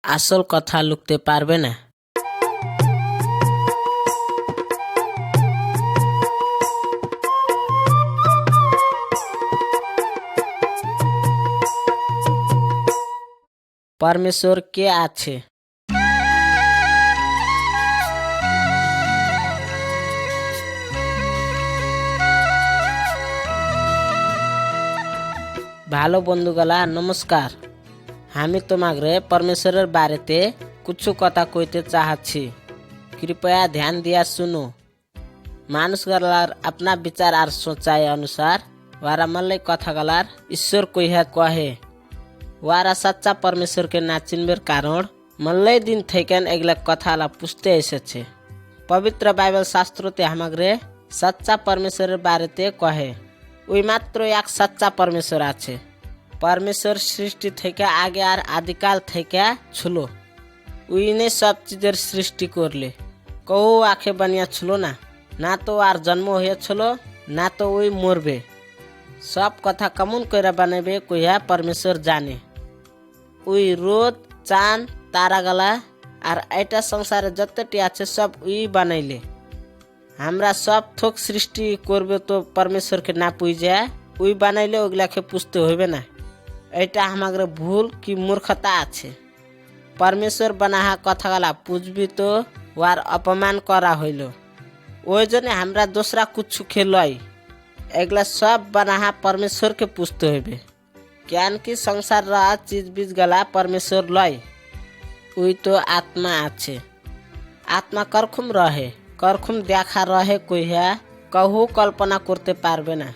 আসল কথা লুকতে পারবে না। परमेश्वर কে আছে? ভালো বন্ধুগলা নমস্কার। আমি তোমাকে परमेश्वरेर बारेते कुछ कथा कइते चाहछि। कृपया ध्यान दिया सुनो। मानुष गलार अपना विचार और सोचाई अनुसार वारा मल्लै कथा गलार ईश्वर कहिया कहे। वारा सच्चा परमेश्वर के ना चिनबेर कारण मल्लै दिन थेकेन एगला कथाला पुछते एसेछे। पवित्र बाइबल शास्त्रोते हमागरे सच्चा परमेश्वरेर बारेते कहे। ওই মাত্র এক সচ্চা परमेश्वर আছে। परमेश्वर सृष्टि থেকে আগে আর আদিকাল থেকে ছিল। উইনে সব চিজের সৃষ্টি করলে কেউ আখে বানিয়া ছিল না, না তো আর জন্ম হয়েছিল, না তো ওই মরবে। সব কথা কেমন করে বানাবে কইয়া परमेश्वर জানে। ওই রোদ চাঁদ তারাগালা আর এটা সংসারে যতটি আছে সব ওই বানাইলে। हमरा सब थोक सृष्टि करबे तो परमेश्वर के ना पूजा ওই বানাইলে ওগুলাকে পুষতে হইবে না। এটা আমাদের ভুল কি মূর্খতা আছে। परमेश्वर বানাহা কথাগুলা পুজবি তো ওর অপমান করা হইল। ওই জন্য আমরা दूसरा कुछ লই। এগুলা সব বানাহা परमेश्वर के পুষতে হইবে। ज्ञान की संसार रा चीज बीज गला परमेश्वर लय। ওই তো आत्मा আছে। आत्मा करखुम रहे, करखुम দেখা रहे কইয়া कहू कल्पना करते पारबे ना।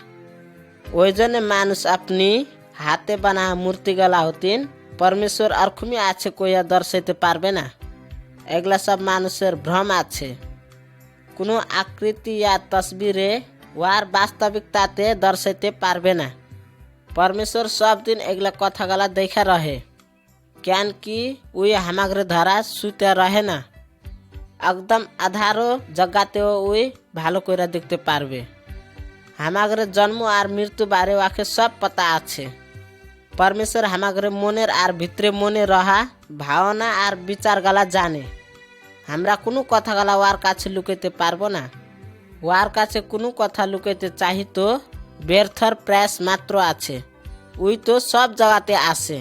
ওই জন্য মানুষ अपनी हाथे बना मूर्ति गला हतिन परमेश्वर अरखुमी আছে কইয়া दर्शाइते पारबे ना। एगला सब मानुषेर भ्रम আছে। কোনো आकृति या तस्वीरे वार वास्तविकताते दर्शाइते पारबे ना। परमेश्वर सब दिन एगला कथा गला देखा रहे। ज्ञान की ওই हमागरे धरा सुते रहे ना। एकदम आधारो जगाते ওই ভালো করে দেখতে পারবে। हमागरे जन्म और मृत्यु बारे वाके सब पता আছে। परमेश्वर हमागरे मनेर और भितरे मने रहा भावना और विचार गला जाने। हमरा কোনো কথা গলা ওয়ার কাছে লুকাইতে পারবো না। ওয়ার কাছে কোনো কথা লুকাইতে চাহি তো ব্যর্থর প্রয়াস মাত্র আছে। ওই তো সব জায়গাতে আছে।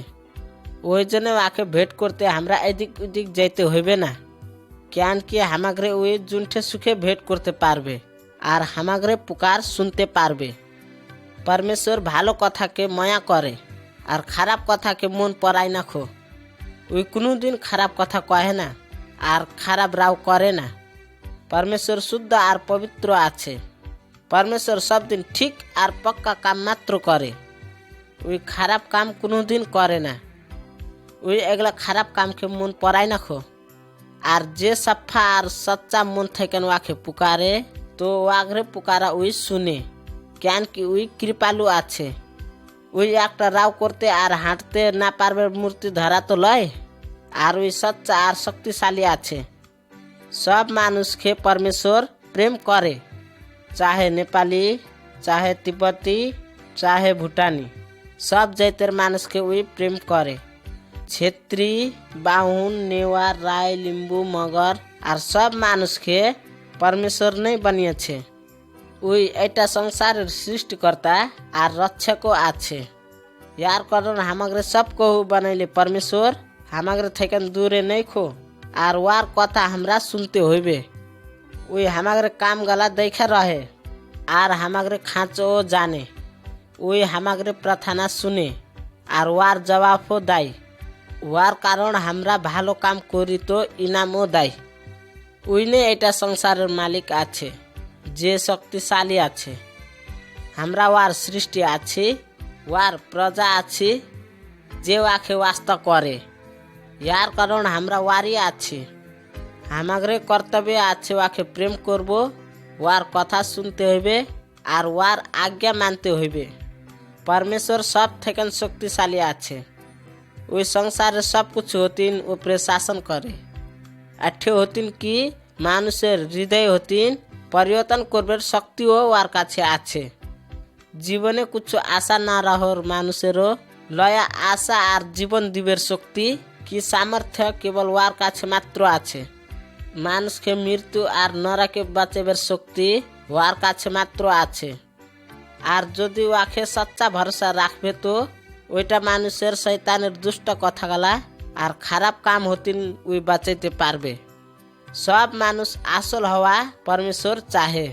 ওই জন্য ওকে ভেট করতে আমরা এদিক ওদিক যাইতে হইবে না। ज्ञान की हमागरे ওই জুনঠে সুখে ভেট করতে পারবে আর हमागरे पुकार सुनते पारबे। परमेश्वर ভালো কথাকে মায়া করে আর খারাপ কথাকে মন পড়ায় না খো। ওই কোনো দিন খারাপ কথা কহে না আর খারাপ রাও করে না। परमेश्वर शुद्ध और पवित्र আছে। परमेश्वर सब दिन ठीक और पक्का काम मात्र करे। ওই খারাপ কাম কোনো দিন করে না। ওই এগুলা খারাপ কামকে মন পড়ায় না খো। আর যে সফা আর সচ্চা মন থেকে ওয়াকে পুকারে তো ওয়াগরে পুকারা ওই শুনে। ज्ञान की ওই কৃপালু আছে। ওই একটা রাও করতে আর হাঁটতে না পারবে মূর্তি ধরা তো লয়। আর ওই সচ্চা আর শক্তিশালী আছে। সব মানুষকে परमेश्वर প্রেম করে, चाहे नेपाली, चाहे तिब्बती, चाहे भूटानी, सब जातिर মানুষকে ওই প্রেম করে। क्षेत्री, बाहुन, नेवार, राय, लिंबू, मगर और सब মানুষকে परमेश्वर नहीं बनिয়েছে। ওই এটা সংসারের সৃষ্টিকর্তা আর রক্ষকও আছে। यार कारण हमागरे सब कहू बनाइले परमेश्वर हमागरे थेकन दूरे नहीं खो और वार कथा हमरा सुनते होइबे। ওই हमागरे काम गला देखा रहे और हमागरे खाँचो जाने। ওই हमागरे प्रार्थना सुने और वार जवाबो दाई। ওয়ার কারণ আমরা ভালো কাম করি তো ইনামও দেয়। উইনে এটা সংসারের মালিক আছে, যে শক্তিশালী আছে। আমরা ওয়ার সৃষ্টি আছি, ওয়ার প্রজা আছি, যে ওয়াকে ওয়াস্তা করে। ইয়ার কারণ আমরা ওয়ারই আছি। আমাদের কর্তব্য আছে ওয়াকে প্রেম করব, ওয়ার কথা শুনতে হইবে আর ওয়ার আজ্ঞা মানতে হইবে। परमेश्वर सब থেকে শক্তিশালী আছে। ওই সংসারে সব কিছু হতিন উপরে শাসন করে। আঠে হতিন কি মানুষের হৃদয় হতিন পরিবর্তন করবার শক্তিও ওর কাছে আছে। জীবনে কিছু আশা না রাহর মানুষেরও লয়া আশা আর জীবন দিবের শক্তি কি সামর্থ্য কেবল ওয়ার কাছে মাত্র আছে। মানুষকে মৃত্যু আর নরকে বাঁচাবার শক্তি ওয়ার কাছে মাত্র আছে। আর যদি ওয়াকে সচ্চা ভরসা রাখবে তো ওইটা মানুষের শয়তানের দুষ্ট কথাগুলা আর খারাপ কাম হতিন ওই বাঁচাইতে পারবে। সব মানুষ আসল হওয়া পরমেশ্বর চাহে,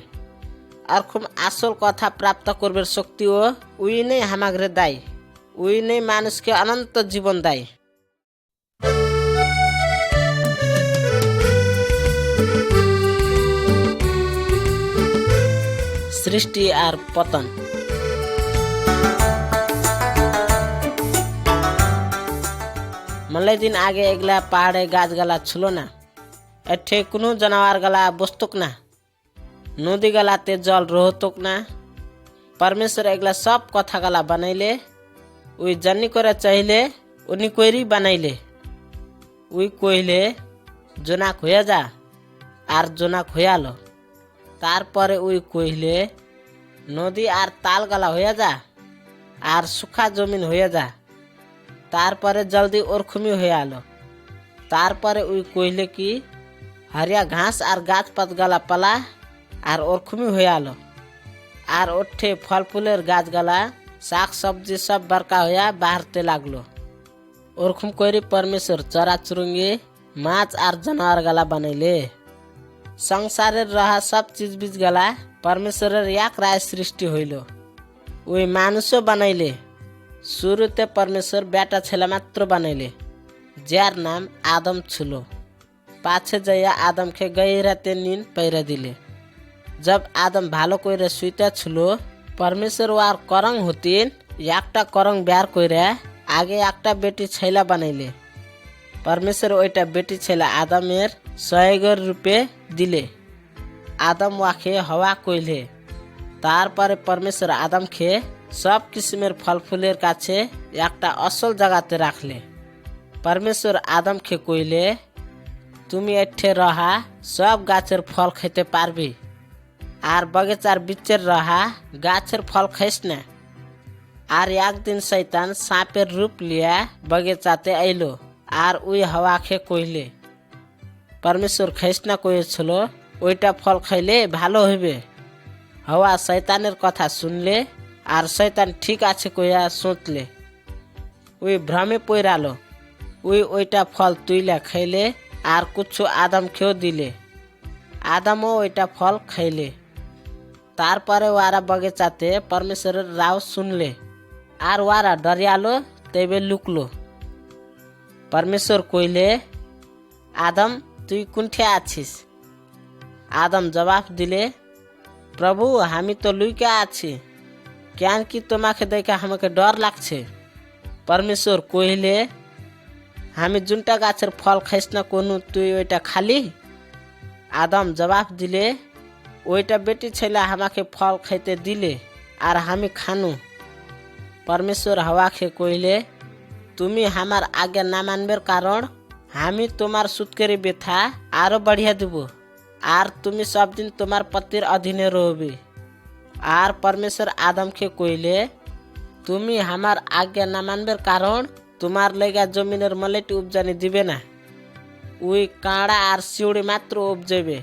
আর খুব আসল কথা প্রাপ্ত করবার শক্তিও উই নেই হামাগরে দেয়। উই নেই মানুষকে অনন্ত জীবন দেয়। সৃষ্টি আর পতন। মলে দিন আগে এগুলা পাহাড়ে গাছগালা ছিল না, এঠে কোনো জানোয়ার গালা বসতুক না, নদী গালাতে জল রহতুক না। परमेश्वर एगला सब कथा गला बनाइले, उई जन्नी करे चाहिले उनी कोइरी बनाइले। उई कोइले जोनाक होया जा आर जोनाक होयालो। तारपरे उई कोइले नदी आर ताल गला होया जा आर सुखा जमीन होया जा। तारपरे जल्दी ओरखुमी होयालो। तारपरे उई कोइले की हरिया घास आर गाछ पात गला पला आर ओरखुमी होयालो। आर ओठे फल फुलेर गाछ गला शाक सब्जी सब बरका होया बाहरते लागलो। ओरखुम कोइरी परमेश्वर चरा चुरुंगी माछ आर जानवर गला बनाइले। संसारेर रहा सब चीज बीज गला परमेश्वरेर याक राय सृष्टि हইল। ওই মানুষও বানাইলে। শুরুতে परमेश्वर বেটা ছেলে মাত্র বানাইলে, যার নাম আদম ছিল। পাছে যাইয়া আদমকে গভীরাতে নিন पैरा দিলে। जब आदम भालो कइरे सुइता छिलो, परमेश्वर वार करंग हतिन एकटा करंग ब्यार कइरे आगे एकटा बेटी छैला बनाइले। परमेश्वर ओइटा बेटी छैला आदमेर सहयोगर रूपे दिले। आदम वाखे हवा कइले। तारपरे परमेश्वर आदमके सब किसिमेर फल फुलेर काछे एकटा असल जगाते राखले। परमेश्वर आदमके कइले तुमी एठे रहा सब गाछेर फल खाइते पारबी আর बगीचार बिचेर रहा गाछेर फल खाइस ना। আর একদিন শয়তান সাপের রূপ লিয়া बगीचाते আইলো আর ওই হাওয়াকে কইলে परमेश्वर খাইস না কইছিল ওইটা ফল খাইলে ভালো হইবে। হাওয়া শয়তানের কথা শুনলে আর শয়তান ঠিক আছে কইয়া সোচলে। ওই ভ্রমে পইরালো। ওইটা ফল তুইলা খাইলে আর কিছু আদমকেও দিলে। আদমও ওইটা ফল খাইলে। तारपरे वारा बगीचाते परमेश्वर राव सुनले आर वारा डरियालो तेबे लुकलो। परमेश्वर कइले आदम तुई कुंठे आछिस? आदम जवाब दिले प्रभु हामी तो लुइका आछि, क्यान कि तोमाके देखा हमके डर लागछे। परमेश्वर कइले हामी जुनटा गाछेर फल खाइस ना कोनु तुई ओइटा खाली? आदम जवाब दिले ওইটা বেটি ছেলে আমাকে ফল খাইতে দিলে আর আমি খানু। परमेश्वर हवाके কইলে তুমি আমার আগে না মানবার কারণ আমি তোমার সুতকেরি ব্যথা আরো বাড়িয়ে দেব আর তুমি সব দিন তোমার পতির অধীনে রহবে। আর परमेश्वर আদমকে কইলে তুমি আমার আগে না মানবার কারণ তোমার লেগা জমিনের মলেটি উপজানি দিবে না। ওই কাঁড়া আর শিউড়ি মাত্র উপজাবে।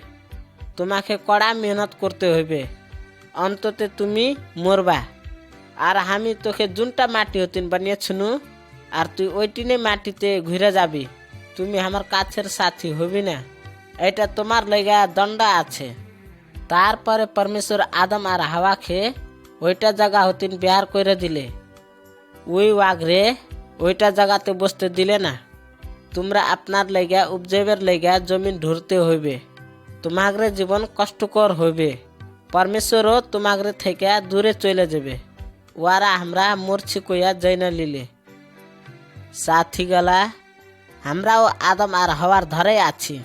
তোমাকে কড়া মেহনত করতে হইবে, অন্ততে তুমি মরবা। আর আমি তোকে জুনটা মাটি হতিন বানিয়েছুনু আর তুই ওইটিনে মাটিতে ঘুরে যাবি। তুমি আমার কাছের সাথী হবি না, এটা তোমার লাগা দণ্ড আছে। তারপরে परमेश्वर আদম আর হাওয়াকে ওইটা জায়গা হতিন বিহার করে দিলে। ওই ওয়াগরে ওইটা জায়গাতে বসতে দিলে না। তোমরা আপনার লাগা উপজেবের লাগা জমিন ঢুরতে হইবে, তোমাগরে জীবন কষ্টকর হইবে। परमेश्वरও তোমাগরে থেকে দূরে চলে যাবে। ওয়ারা আমরা মরছি কইয়া যাইনা লিলে। সাথী গলা আমরাও আদম আর হওয়ার ধরে আছি।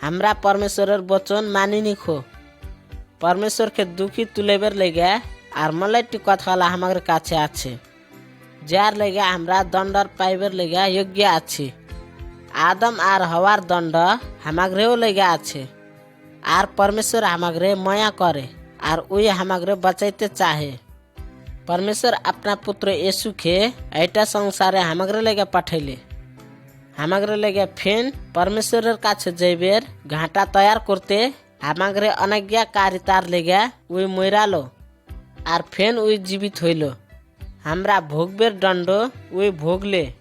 আমরা परमेश्वরের বচন মানিনি খো। परमेश्वरকে দুঃখী তুলেবার লেগে আর মলাইটি কথালা আমার কাছে আছে, যার লেগে আমরা দণ্ডর পাইবার লেগে যোগ্য আছি। আদম আর হওয়ার দণ্ড আমাগরেও লেগে আছে। আর परमेश्वर আমাগরে মায়া করে আর ওই আমাগরে বাঁচাইতে চাহে। परमेश्वर अपना पुत्र यीशुके ऐटा संसारे আমাগरे लेगे पाठैले। আমাগরে লেগে ফেন পরমেশ্বরের কাছে যাইবের ঘাটা তৈয়ার করতে আমাগরে অনাজ্ঞাকারিতার লেগে ওই মইরালো আর ফেন ওই জীবিত হইল। আমরা ভোগবের দণ্ড ওই ভোগলে,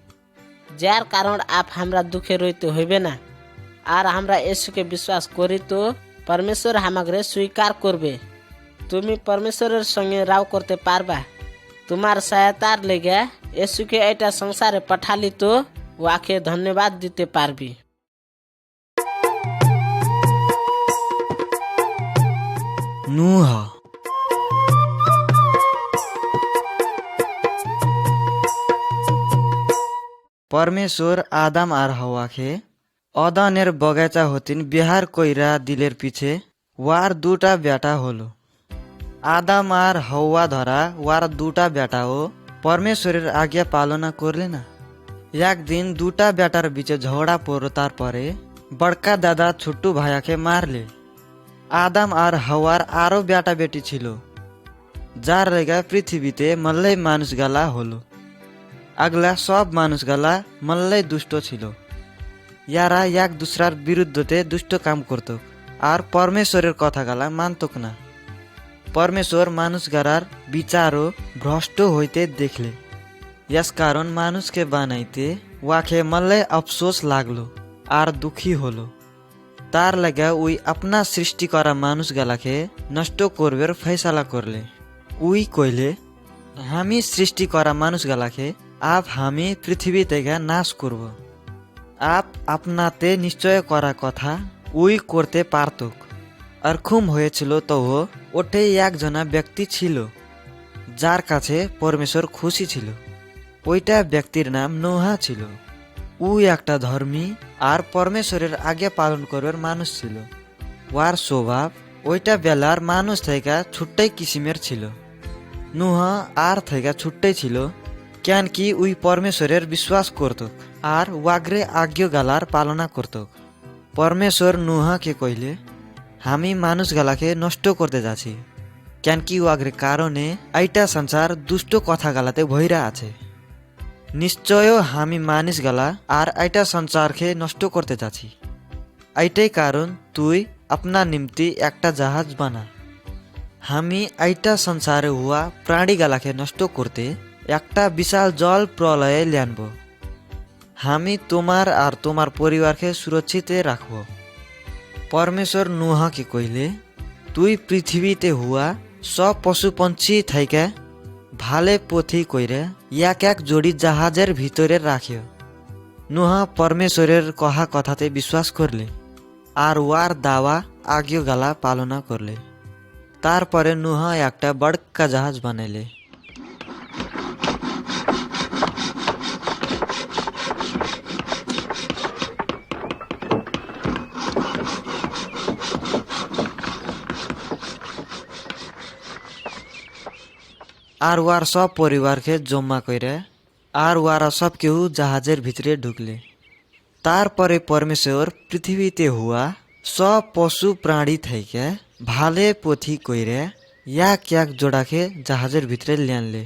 যার কারণ আপ আমরা দুঃখে রইতে হইবে না। আর আমরা येशूকে বিশ্বাস করি তো পরমেশ্বর আমাগরে স্বীকার করবে। তুমি পরমেশ্বরের সঙ্গে রাও করতে পারবা। তোমার সহায়তার লেগে येशूকে এটা সংসারে পাঠালি তো ওয়াকে ধন্যবাদ দিতে পারবি। নূহ। परमेश्वर आदम আর হাওয়াকে অদানের বগাইচা হতিন বিহার কইরা দিলের পিছে ওয়ার দুটা বেটা হলো। আদাম আর হাওয়া ধরা ওয়ার দুটা বেটাও পরমেশ্বরের আজ্ঞা পালনা করলে না। একদিন দুটা বেটার বিচে ঝগড়া পড়ো, তারপরে বড়কা দাদা ছোট্টু ভাইয়াকে মারলে। আদাম আর হাওয়ার আরো বেটা বেটি ছিল, যার লেগা পৃথিবীতে মল্লাই মানুষ গালা হলো। আগলা সব মানুষ গালা মল্লাই দুষ্ট ছিল। ইয়ারা এক দুসরার বিরুদ্ধতে দুষ্ট কাম করত আর পরমেশ্বরের কথা গালা মানতক না। পরমেশ্বর মানুষ গারার বিচারও ভ্রষ্ট হইতে দেখলে। ইয়াস কারণ মানুষকে বানাইতে ওয়াকে মল্লাই আফসোস লাগলো আর দুঃখী হলো। তার লাগা ওই আপনা সৃষ্টি করা মানুষ গালাকে নষ্ট করবের ফয়সালা করলে। উই কইলে, আমি সৃষ্টি করা মানুষ গালাকে আপ আমি পৃথিবী থেকে নাশ করব। আপ আপনাতে নিশ্চয় করা কথা উই করতে পারতক। আর খুম হয়েছিল তো ওঠে একজনা ব্যক্তি ছিল যার কাছে পরমেশ্বর খুশি ছিল। ওইটা ব্যক্তির নাম নোহা ছিল। উই একটা ধর্মী আর পরমেশ্বরের আগে পালন করবার মানুষ ছিল। ওয়ার স্বভাব ওইটা বেলার মানুষ থেকে ছুট্টাই কিসিমের ছিল। নুহা আর থেকে ছুট্টাই ছিল, কেন কি উই পরমেশ্বরের বিশ্বাস করত আর ওয়াগ্রে আজ্ঞা গালার পালনা করত। পরমেশ্বর নুহাকে কইলে, আমি মানুষ গালাকে নষ্ট করতে যাচ্ছি, কেন কি ওয়াগ্রে কারণে আইটা সংসার দুষ্ট কথা গালাতে ভৈরা আছে। নিশ্চয় আমি মানুষ গালা আর আইটা সংসারকে নষ্ট করতে যাচ্ছি। আইটাই কারণ তুই আপনা নিমতি একটা জাহাজ বানা। আমি আইটা সংসারে হুয়া প্রাণী গালাকে নষ্ট করতে একটা বিশাল জল প্রলয়ে লেনব। আমি তোমার আর তোমার পরিবারকে সুরক্ষিত রাখব। পরমেশ্বর নুহাকে কইলে, তুই পৃথিবীতে হুয়া সব পশু পঞ্চী থাইকে ভালে পথি কইরে এক এক জোড়ি জাহাজের ভিতরে রাখিও। নুহা পরমেশ্বরের কহা কথাতে বিশ্বাস করলে আর ওয়ার দাওয়া আজ্ঞা গালা পালনা করলে। তারপরে নুহা একটা বড়কা জাহাজ বানাইলে। আর ওয়ার সব পরিবারকে জমা করে আর ওয়ারা সব কেউ জাহাজের ভিতরে ঢুকলে। তারপরে পরমেশ্বর পৃথিবীতে হুয়া সব পশু প্রাণী থেকে ভালে পথি কইরে এক এক জোড়াকে জাহাজের ভিতরে লেনলে।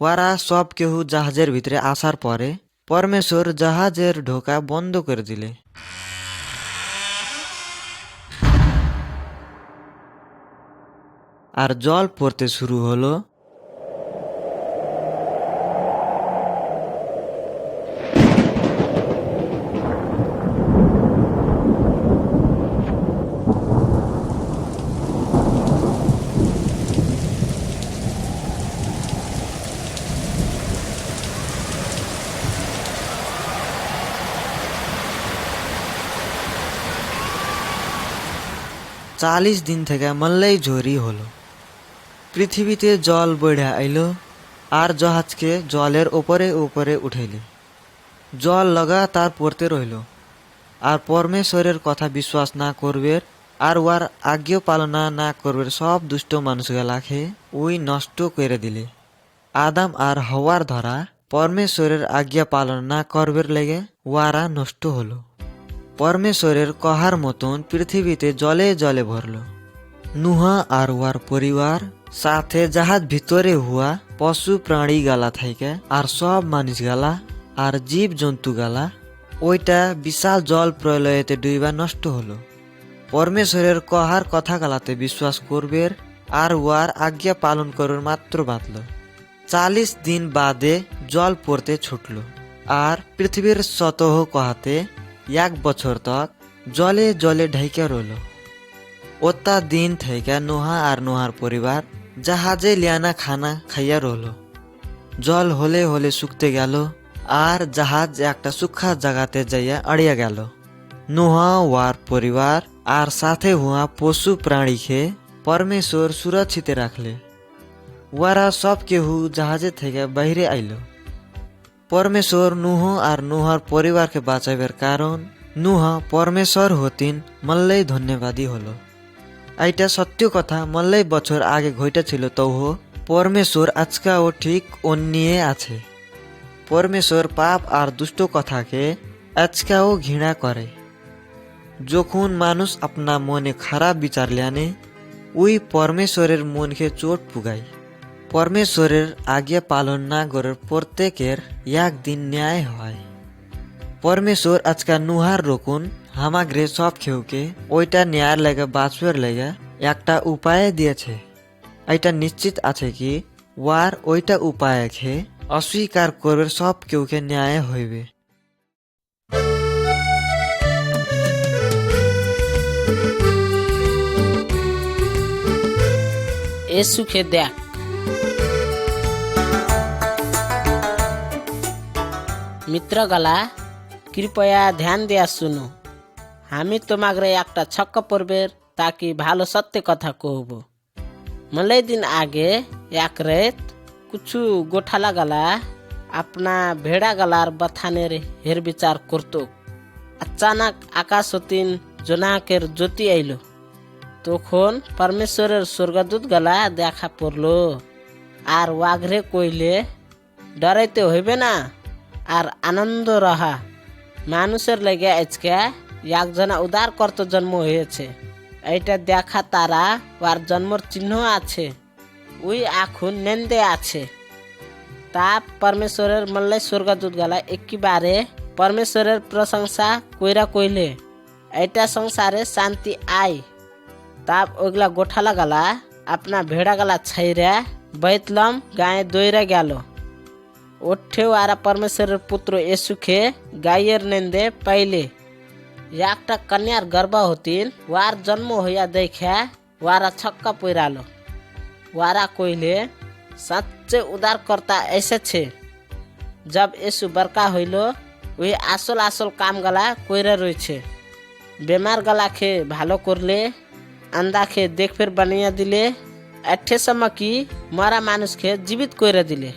ওয়ারা সব কেউ জাহাজের ভিতরে আসার পরে পরমেশ্বর জাহাজের ঢোকা বন্ধ করে দিলে। আর জল পড়তে শুরু হলো। 40 দিন থেকে মল্লাই ঝরি হলো। পৃথিবীতে জল বইড়া আইলো আর জাহাজকে জলের উপরে উপরে উঠাইলে। জল লাগাতার পড়তে রইল আর পরমেশ্বরের কথা বিশ্বাস না করবে আর ওয়ার আজ্ঞা পালনা না করবে সব দুষ্ট মানুষগুলাকে ওই নষ্ট করে দিলে। আদাম আর হওয়ার ধরা পরমেশ্বরের আজ্ঞা পালন না করবার লেগে ওয়ারা নষ্ট হলো। পরমেশ্বরের কহার মতন পৃথিবীতে জলে জলে ভরল। নুহা আর ওয়ার পরিবার সাথে জাহাজ ভিতরে হুয়া পশু প্রাণী গালা থেকে আর সব মানুষ গালা আর জীব জন্তু গালা ওইটা বিশাল জল প্রলয়েতে ডুইবা নষ্ট হলো। পরমেশ্বরের কহার কথা গালাতে বিশ্বাস করবে আর ওয়ার আজ্ঞা পালন করার মাত্র বাঁধল। 40 দিন বাদে জল পড়তে ছুটল আর পৃথিবীর সতহ কহাতে 1 বছর তক জলে জলে ঢাইকা রইল। ওতা দিন থেকে নোহা আর নোহার পরিবার জাহাজে লিয়ানা খানা খাইয়া রইল। জল হলে হলে শুকতে গেল আর জাহাজ একটা সুখা জায়গাতে যাইয়া আড়িয়া গেল। নোহা ওয়ার পরিবার আর সাথে হুয়া পশু প্রাণীকে পরমেশ্বর সুরক্ষিত রাখলে। ওয়ারা সব কেহু জাহাজে থেকে বাইরে আইল। পরমেশ্বর নুহ আর নুহার পরিবারকে বাঁচাইবার কারণ নুহ পরমেশ্বর হতিন মল্লেই ধন্যবাদী হলো। এইটা সত্য কথা, মল্লেই বছর আগে ঘটেছিল, তবু পরমেশ্বর আজকাও ঠিক অন্যে আছে। পরমেশ্বর পাপ আর দুষ্ট কথাকে আজকাও ঘৃণা করে। যখন মানুষ আপনা মনে খারাপ বিচার লেনে ওই পরমেশ্বরের মনকে চোট পুগায়। পরমেশ্বরের আজ্ঞা পালন না করার প্রত্যেকের একদিন ন্যায় হয়। পরমেশ্বর আজকা নুহার রকুন হামাগ্রে সব কেউকে ওইটা ন্যায়ের লেগে বাঁচবার লেগে একটা উপায় দিয়েছে। এটা নিশ্চিত আছে কি ওয়ার ওইটা উপায় খে অস্বীকার করবে সব কেউকে ন্যায় হইবে। এ সুখে দেখ। मित्रगला कृपया ध्यान दिया सुनो। हामी তোমাগরে একটা ছক্ক পড়বে তাকি ভালো সত্য কথা কহব। মলে দিন আগে এক রাত কিছু গোঠালা গলা अपना भेड़ा गलार बथानेर हेर विचार करत। अचानक आकाश हतीन जोनाकेर ज्योति आइल। तखन परमेश्वरेर स्वर्गदूत गला देखा पड़ल আর ওয়াঘরে কইলে ডরাইতে হইবে না আর আনন্দ রহা। মানুষের লেগে আজকে একজনা উদার কর্ত জন্ম হয়েছে। এইটা দেখা তারা ওর জন্মর চিহ্ন আছে। ওই এখন নেন্দে আছে। তা পরমেশ্বরের মল্লে স্বর্গদূত গলা একেবারে পরমেশ্বরের প্রশংসা কইরা কইলে এইটা সংসারে শান্তি আয়। তাপ ওইগুলা গোঠালা গলা अपना भेड़ा गला ছাইরা बैतलम गाये দইরা গেল। ওঠে ওরা পরমেশ্বরের পুত্র येशूকে গায়ের নেন্দে পাইলে। একটা কন্যার গর্ভ হতিন ওয়ার জন্ম হইয়া দেখা ওরা ছক্কা পইরালো। ওরা কইলে সচ্চে উদারকর্তা এসেছে। जब येशू बड़का হইল ওই আসল আসল কাম গলা কইরা রয়েছে। বেমার গলাকে ভালো করলে, अंधाके देख फिर बनिया दिले, एठे समय की मरा मानुष के जीवित कइरा दिले।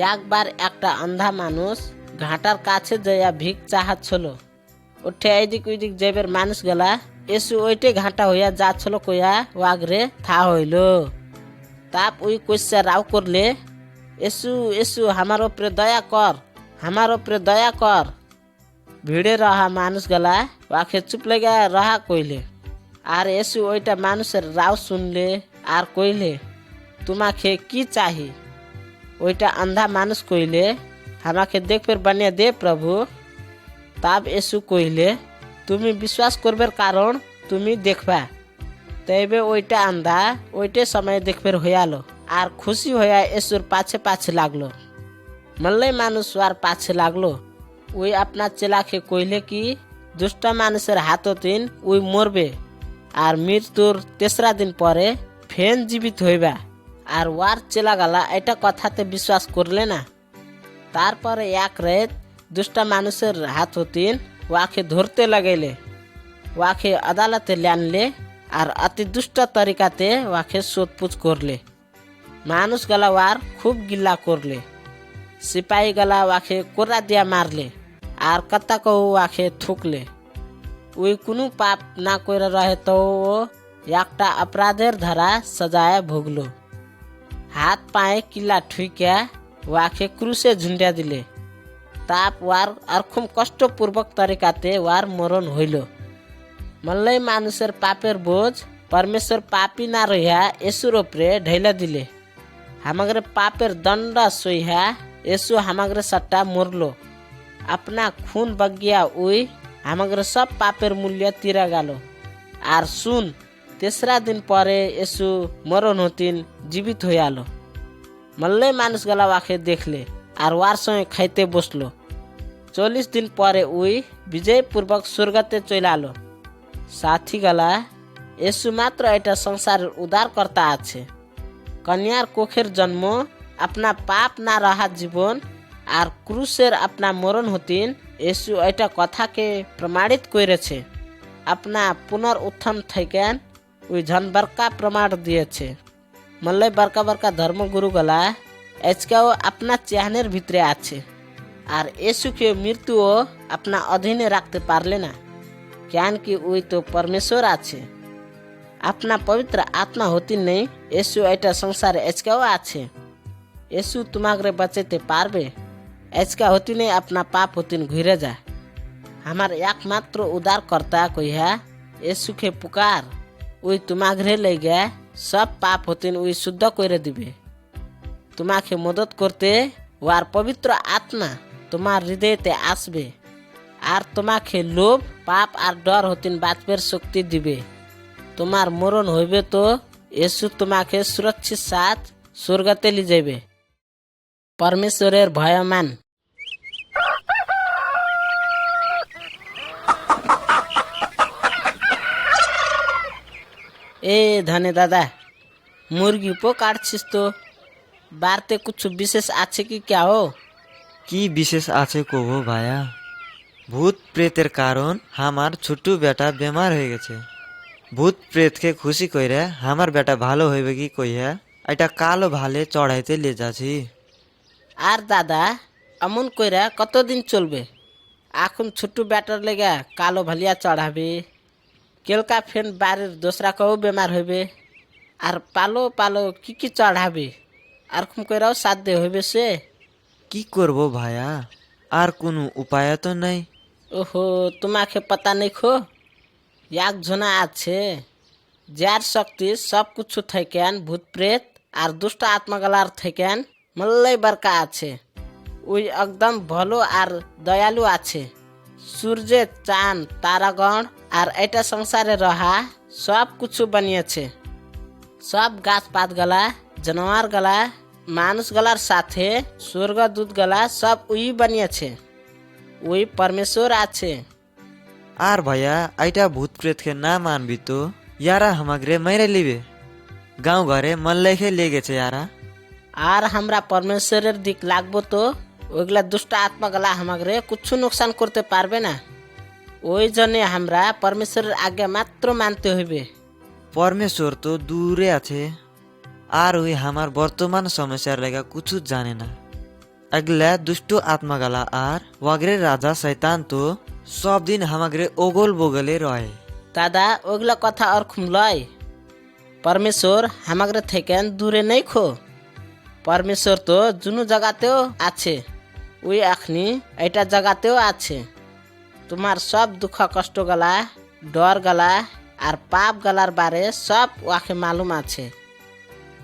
एक बार एकटा अंधा मानुष घाटार काछे जया भिक चाहत छलो। उठे एदिक ओइदिक जेबर मानुष गला येशू ओइटे घाटा हइया जाछलो कइया वागरे था हइलो। ताप ओइ कइसा राव करले, येशू येशू हमार उपरे दया कर, हमार उपरे दया कर। भिड़े रहा मानुष गला वाके चुप लगा रहा कइले। আর येशू ওইটা মানুষের রাও শুনলে আর কইলে তোমাকে কি চাহি। ওইটা আন্ধা মানুষ কইলে আমাকে দেখবার বানিয়ে দে প্রভু। তাব येशू কইলে তুমি বিশ্বাস করবার কারণ তুমি দেখবা। তবে ওইটা আন্ধা ওইটে সময় দেখবার হইয়ালো আর খুশি হইয়া येशूর পাছে পাছে লাগলো। মল্লে মানুষ আর পাছে লাগলো। ওই আপনার চেলাকে কইলে কি দুষ্ট মানুষের হাততিন ওই মরবে আর মৃত্যুর তেসরা দিন পরে ফেন জীবিত হইবা। আর ওয়ার চেলা গালা এটা কথাতে বিশ্বাস করলে না। তারপরে এক রাত দুষ্টা মানুষের হাত হতিন ওয়াকে ধরতে লাগাইলে, ওয়াকে আদালতে লেনলে আর অতি দুষ্ট তরিকাতে ওয়াকে সোধপুছ করলে। মানুষ গলা ওয়ার খুব গিল্লা করলে। সিপাহী গলা ওয়াকে কোরা দিয়া মারলে আর কত্তা কৌ ওয়াকে থুকলে। ওই কোনো পাপ না করে রহে তো একটা अपराधের ধারা সজায় ভুগলো। হাত পায়ে কিলা ঠুইকা ওয়াকে ক্রুশে ঝুন্ডা দিলে। তাপ ওয়ার আর খুব কষ্টপূর্বক তরিকাতে ওয়ার মরণ হইল। মল্লাই মানুষের পাপের বোঝ পরমেশ্বর পাপি না রহিয়া येशूর উপরে ঢেলে দিলে। হামাগরে পাপের দণ্ড সইহা येशू হামাগরে সट्टा মরলো আপনা খুন বগিয়া ওই আমাদের সব পাপের মূল্য তীরা গেল। আর শুন, তেসরা দিন পরে এসু মরণ হতিন জীবিত হয়ে আলো। মল্লে মানুষ গলা ওয়াকে দেখলে আর ওয়ার সঙ্গে খাইতে বসলো। 40 দিন পরে ওই বিজয়পূর্বক স্বর্গতে চলে আলো। সাথী গলা, এসু মাত্র এটা সংসারের উদারকর্তা আছে। কন্যার কোখের জন্ম, আপনা পাপ না রাহা জীবন আর ক্রুশের আপনা মরণ হতিন এসু এটা কথাকে প্রমাণিত করেছে। আপনা পুনরুত্থান থেকে ওই ঝনবরকা প্রমাণ দিয়েছে। মল্লে বরকা বরকা ধর্মগুরু গলা আজকেও আপনা চেহানের ভিতরে আছে। আর এসুকে মৃত্যুও আপনা অধীনে রাখতে পারলে না, কেন কি ওই তো পরমেশ্বর আছে। আপনা পবিত্র আত্মা হতি নেই, এসু এটা সংসারে আজকেও আছে। এসু তোমাকে বাঁচাতে পারবে। আজকা হতি নেই আপনা পাপ হতিন ঘুরে যা। আমার একমাত্র উদারকর্তা কইয়া এসুকে পুকার, ওই তোমাকে লেগে সব পাপ হতিন ওই শুদ্ধ করে দিবে। তোমাকে মদত করতে ওর পবিত্র আত্মা তোমার হৃদয়তে আসবে আর তোমাকে লোভ, পাপ আর ডর হতিন বাঁচবের শক্তি দিবে। তোমার মরণ হইবে তো এসু তোমাকে সুরক্ষিত সাথ স্বর্গতে লি যাবে। পরমেশ্বরের ভয়মান। এ ধনে দাদা, মুরগি পো কাটছিস তো, বাড়তে कुछ বিশেষ আছে কি क्या हो? কি বিশেষ আছে কব ভাইয়া? ভূত প্রেতের কারণ আমার ছোট বেটা বেমার হয়ে গেছে। ভূত প্রেতকে খুশি কইরা আমার বেটা ভালো হইবে কি কইয়া এটা কালো ভালে চড়াইতে লে যাচ্ছি। আর দাদা, এমন কইরা কতদিন চলবে? এখন ছোট্ট ব্যাটার লেগা কালো ভালিয়া চড়াবে, কেলকা ফেন বাড়ির দোসরাকেও বেমার হইবে। আর পালো পালো কি চড়াবে? আর খুম কইরাও সাধ্য হইবে সে। কি করব ভাইয়া, আর কোনো উপায় তো নাই। ওহো, তোমাকে পতা নেই খো? এক জনা আছে যার শক্তি সব কিছু থাকেন ভূত প্রেত আর দুষ্ট আত্মাগলার থাকেন মল্লাই বারকা আছে। ওই একদম ভালো আর দয়ালু আছে। সূর্যের চাঁদ, তারাগণ আর এটা সংসারে রহা সব কিছু বানিয়েছে। সব গাছ পাত গলা, জানোয়ার গলা, মানুষ গলার সাথে স্বর্গদূত গলা সব ওই বানিয়েছে। ওই পরমেশ্বর আছে। আর ভাইয়া আইটা ভূত প্রেতকে না মানবি তো यारा हमारे मेरे लिबे गाँव घरे मन लेके ले गेছে यारा। আর আমরা পরমেশ্বরের দিক লাগবো তো ওইগুলা দুষ্ট আত্মাগুলা আমাকে কিছু নুকসান করতে পারবে না। ওই জন্যে আমরা পরমেশ্বরের আগে মাত্র মানতে হইবে। परमेश्वर तो दूरे আছে আর ওই আমার বর্তমান সমস্যার লেগা কিছু জানে না। अगला दुष्ट आत्मा गला আর ওয়াগরে রাজা শয়তান তো সব দিন আমাকে ওগল বগলে রয়। দাদা, ওইগুলা কথা আর খুম লয়। পরমেশ্বর আমাকে থেকে দূরে নেই খো। পরমেশ্বর তো জুনু জায়গাতেও আছে, ওই এখনি এটা জায়গাতেও আছে। তোমার সব দুঃখ কষ্ট গলা, ডর গলা আর পাপ গলার বারে সব ওকে মালুম আছে।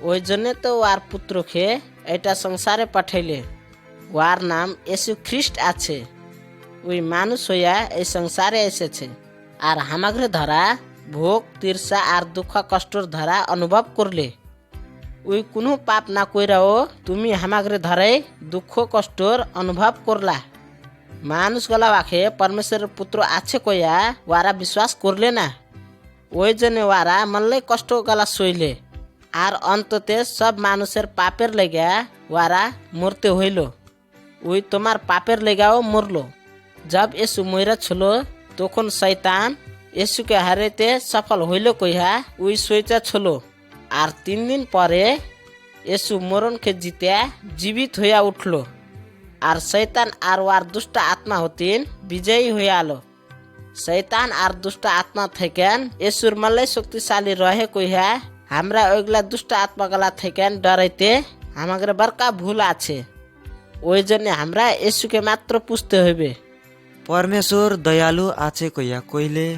ওই জন্যে তো ওর পুত্রকে এটা সংসারে পাঠাইলে। ওর নাম येशू খ্রিস্ট আছে। ওই মানুষ হইয়া এই সংসারে এসেছে আর আমাকে ধরা ভোগ, তিরসা আর দুঃখ কষ্টর ধরা অনুভব করলে। ওই কোনো পাপ না কইরাও তুমি আমাকে ধরে দুঃখ কষ্টর অনুভব করলা। মানুষ গলা ওয়াকে পরমেশ্বরের পুত্র আছে কইয়া ওরা বিশ্বাস করলে না। ওই জন্য ওরা মল্লে কষ্ট গলা সইলে আর অন্ততে সব মানুষের পাপের লেগা ওরা মরতে হইল। ওই তোমার পাপের লেগাও মরলো। जब येशू মইরা ছিল তখন শয়তান येशूকে হারাইতে সফল হইল কইয়া ওই সইটা ছিল। আর 3 দিন পরে येशू মরণকে জিতে জীবিত হইয়া উঠল। আর শয়তান আর ওর দুষ্ট আত্মা হতিন বিজয়ী হইয়া আলো। শয়তান আর দুষ্ট আত্মা থেকেন येशूর মালে শক্তিশালী রহে কইয়া আমরা ওইগুলা দুষ্ট আত্মাগুলা থেকেন ডরাইতে আমাদের বড়কা ভুল আছে। ওই জন্য আমরা येशूকে মাত্র পুষতে হইবে। परमेश्वर दयालु আছে কইয়া কইলে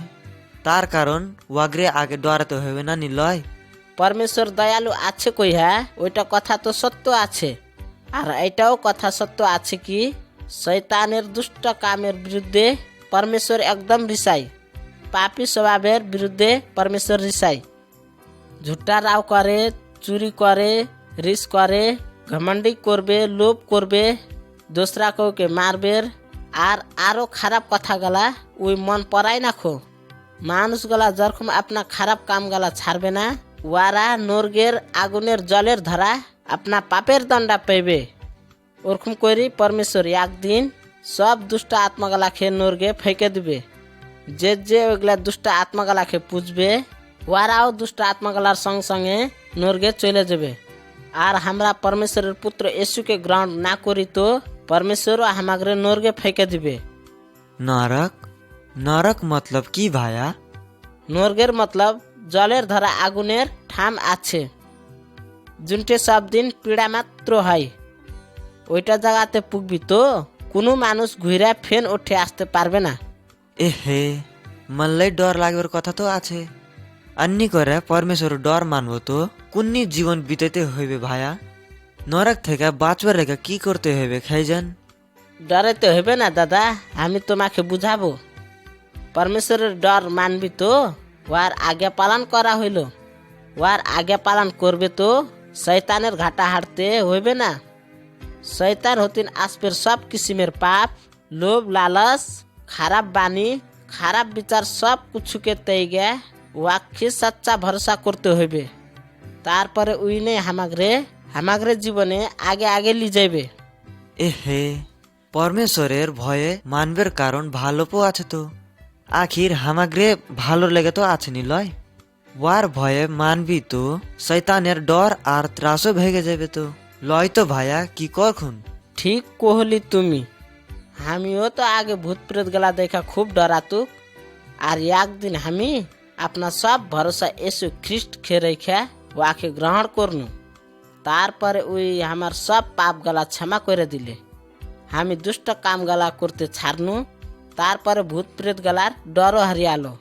তার কারণ ওয়াগরে আগে ডরাতে হবে না নিলয়। পরমেশ্বর দয়ালু আছে কইয়া ওইটা কথা তো সত্য আছে। আর এটাও কথা সত্য আছে কি শয়তানের দুষ্ট কামের বিরুদ্ধে পরমেশ্বর একদম রিসাই। পাপী স্বভাবের বিরুদ্ধে পরমেশ্বর রিসাই। ঝুটা রাও করে, চুরি করে, রিস করে, ঘমন্ডি করবে, লোভ করবে, দোসরা কাউকে মারবে আর আরো খারাপ কথা গলা ওই মন পড়াই নাখো। মানুষ গলা যখন আপনার খারাপ কাম গলা ছাড়বে না, ওয়ারা নর্গের আগুনের জলের ধরা আপনা পাপের দণ্ডা পেবে। ওরকম করি পরমেশ্বর একদিন সব দুষ্ট আত্মাগালাকে নর্গে ফেঁকে দিবে। যে ওইগুলা দুষ্ট আত্মাগালাকে পুজবে, ওরাও দুষ্ট আত্মাগালার সঙ্গে সঙ্গে নর্গে চলে যাবে। আর আমরা পরমেশ্বরের পুত্র यीशुকে গ্রহণ না করি তো परमेश्वर हमारे नर्गे फेंके दिबे। नरक नरक मतलब की भाया? नर्गेर मतलब जलेर धरा आगुनेर ठाम आछे, जुनटे सब दिन पीड़ा मात्र है। ओइटा जगाते पुगबी तो कोनो मानुष घुरा फेन उठे आसते पारबे ना। एहे मल्लै डर लागेर कथा तो आछे। अन्नी करे परमेश्वर डर मानबो तो कुन्नी जीवन बिताइते हইবে भाया। नरक থেকে বাঁচবার লেগে কি করতে হবে খাইজান? डरते हইবে ना दादा, আমি তোমাকে বুঝাবো। परमेश्वरेर डर मानबी तो ওয়ার आज्ञा पालन करा হইল। ওয়ার आज्ञा पालन करबे तो शैतानेर घाटा हारते हইবে ना। शैतान हतिन आसपेर सब किसिमेर पाप, लोभ, लालच, खाराप बानी, खाराप विचार सब कुछ के तैगे वाक्य सच्चा भरोसा करते हইবে। तारपरे उइने हमागरे जीवने आगे आगे ली जाइबे। एहे परमेश्वरेर भये मानबेर कारण भालो पो आछे तो। आखिर हमागरे भालो लेगे तो आछे नी लय। वार भये मानबी तो शैतानेर डर आर त्रासो भेगे जाबे तो लय तो भाया की करखुन। ठीक कहली तुमी। हामिओ तो आगे भूत प्रेत गला देखा खूब डरातु। आर एक दिन हामी अपना सब भरोसा यीशु ख्रिस्ट खे रेखा वाके ग्रहण करनु। तारपरे उई हमार सब पाप गला क्षमा करे दिले। हामी दुष्ट काम गला करते छाड़नु। तारपरे भूत प्रेत गलार डरो हरियालो।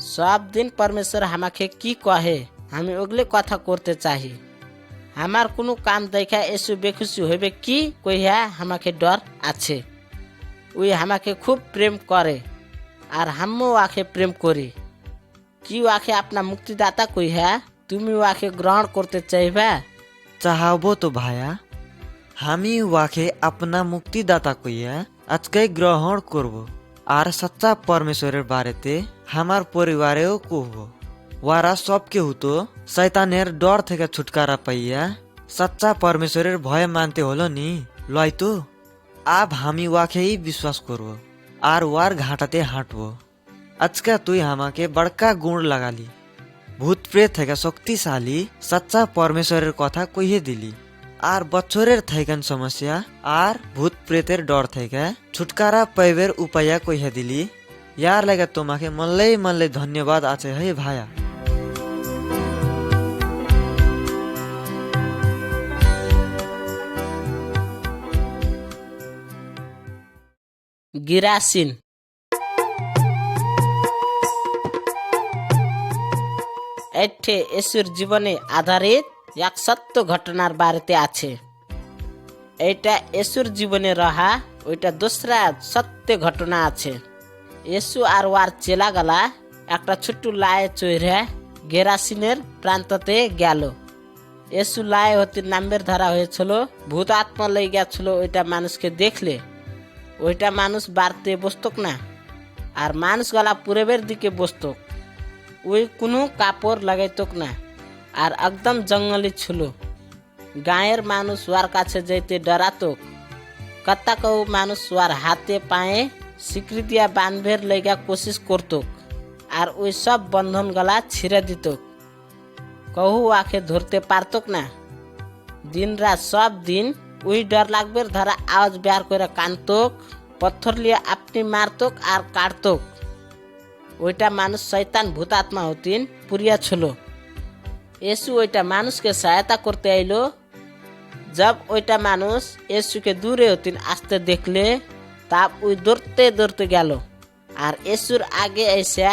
सब दिन परमेश्वर हमाके की कहे हामी ओगले कथा करते चाहिए। हमार कोनो काम देखा यीशु बेखुशी होबे की कहिया हमाके डर आछे। उई हमाके खूब प्रेम करे और हमो वाके प्रेम करी। की वाके अपना मुक्तिदाता कहिया तुमी वाके ग्रहण करते चाहिए। चाहबो तो भाया हामी वाके अपना मुक्तिदाता कइया आजके ग्रहण करबो और सच्चा परमेश्वरेर बारेते हमार परिवारेও कहबो। वारा सबके हुतो शैतानेर डर থেকে छुटकारा पाइया सच्चा परमेश्वरेर भय मानते होलो नी लय तो। अब हामी वाकेই विश्वास करबो और वार घाटाते हाঁটবো। আজকে তুই আমাকে बड़का गुण लागाली। भूत प्रेत থেকে শক্তিশালী सच्चा परमेश्वरेर কথা কইয়ে দিলি আর বছরের থাইকান সমস্যা আর ভূত প্রেতের ডর থেকে ছুটকারা পাইবের উপায় কইয়া দিলি। यार लगे তোমাকে মল্লাই ধন্যবাদ আছে হে ভায়া। गिरासिन एठे यीशुर जीवने आधारित एक सत्य घटनार बारेते आछे। एटा यीशुर जीवने रहा ओइटा दूसरा सत्य घटना आछे। यीशु আর ওয়ার চেলা গলা একটা ছোট্ট লায়ে চড়ে গেরাসিনের প্রান্ততে গেল। यीशु লায়ে হতে নাম্বের ধরা হয়েছিল। ভূত আত্মা লই গেছিল ওইটা মানুষকে দেখলে। ওইটা মানুষ বাড়তে বসতক না আর মানুষ গলা পূর্বের দিকে বসতক। ওই কোনো কাপড় লাগাইতক না আর একদম জঙ্গলি ছিল। গাঁয়ের মানুষ ওয়ার কাছে যাইতে ডরাতক। কত্তাকেও মানুষ ওয়ার হাতে পায়ে স্বীকৃতিয়া বাঁধবের লেগা কোशिश করতক আর ওই সব বন্ধন গলা ছিঁড়ে দিতক। कहू आखे धरते पारतक ना। दिन रात सब दिन ওই डर लागबेर धरा आवाज बेर करे कानतक, पत्थर लिया अपनी मारतक और काटतक। ওইটা মানুষ শয়তান ভূত আত্মা হতিন পুরিয়া ছিল। यीशु ওইটা মানুষকে সহায়তা করতে আইলো। जब ওইটা মানুষ यीशुকে দূরে হতিন আসতে দেখলে তাপ ওই দৌড়তে দৌড়তে গেল আর यीशुর আগে এসে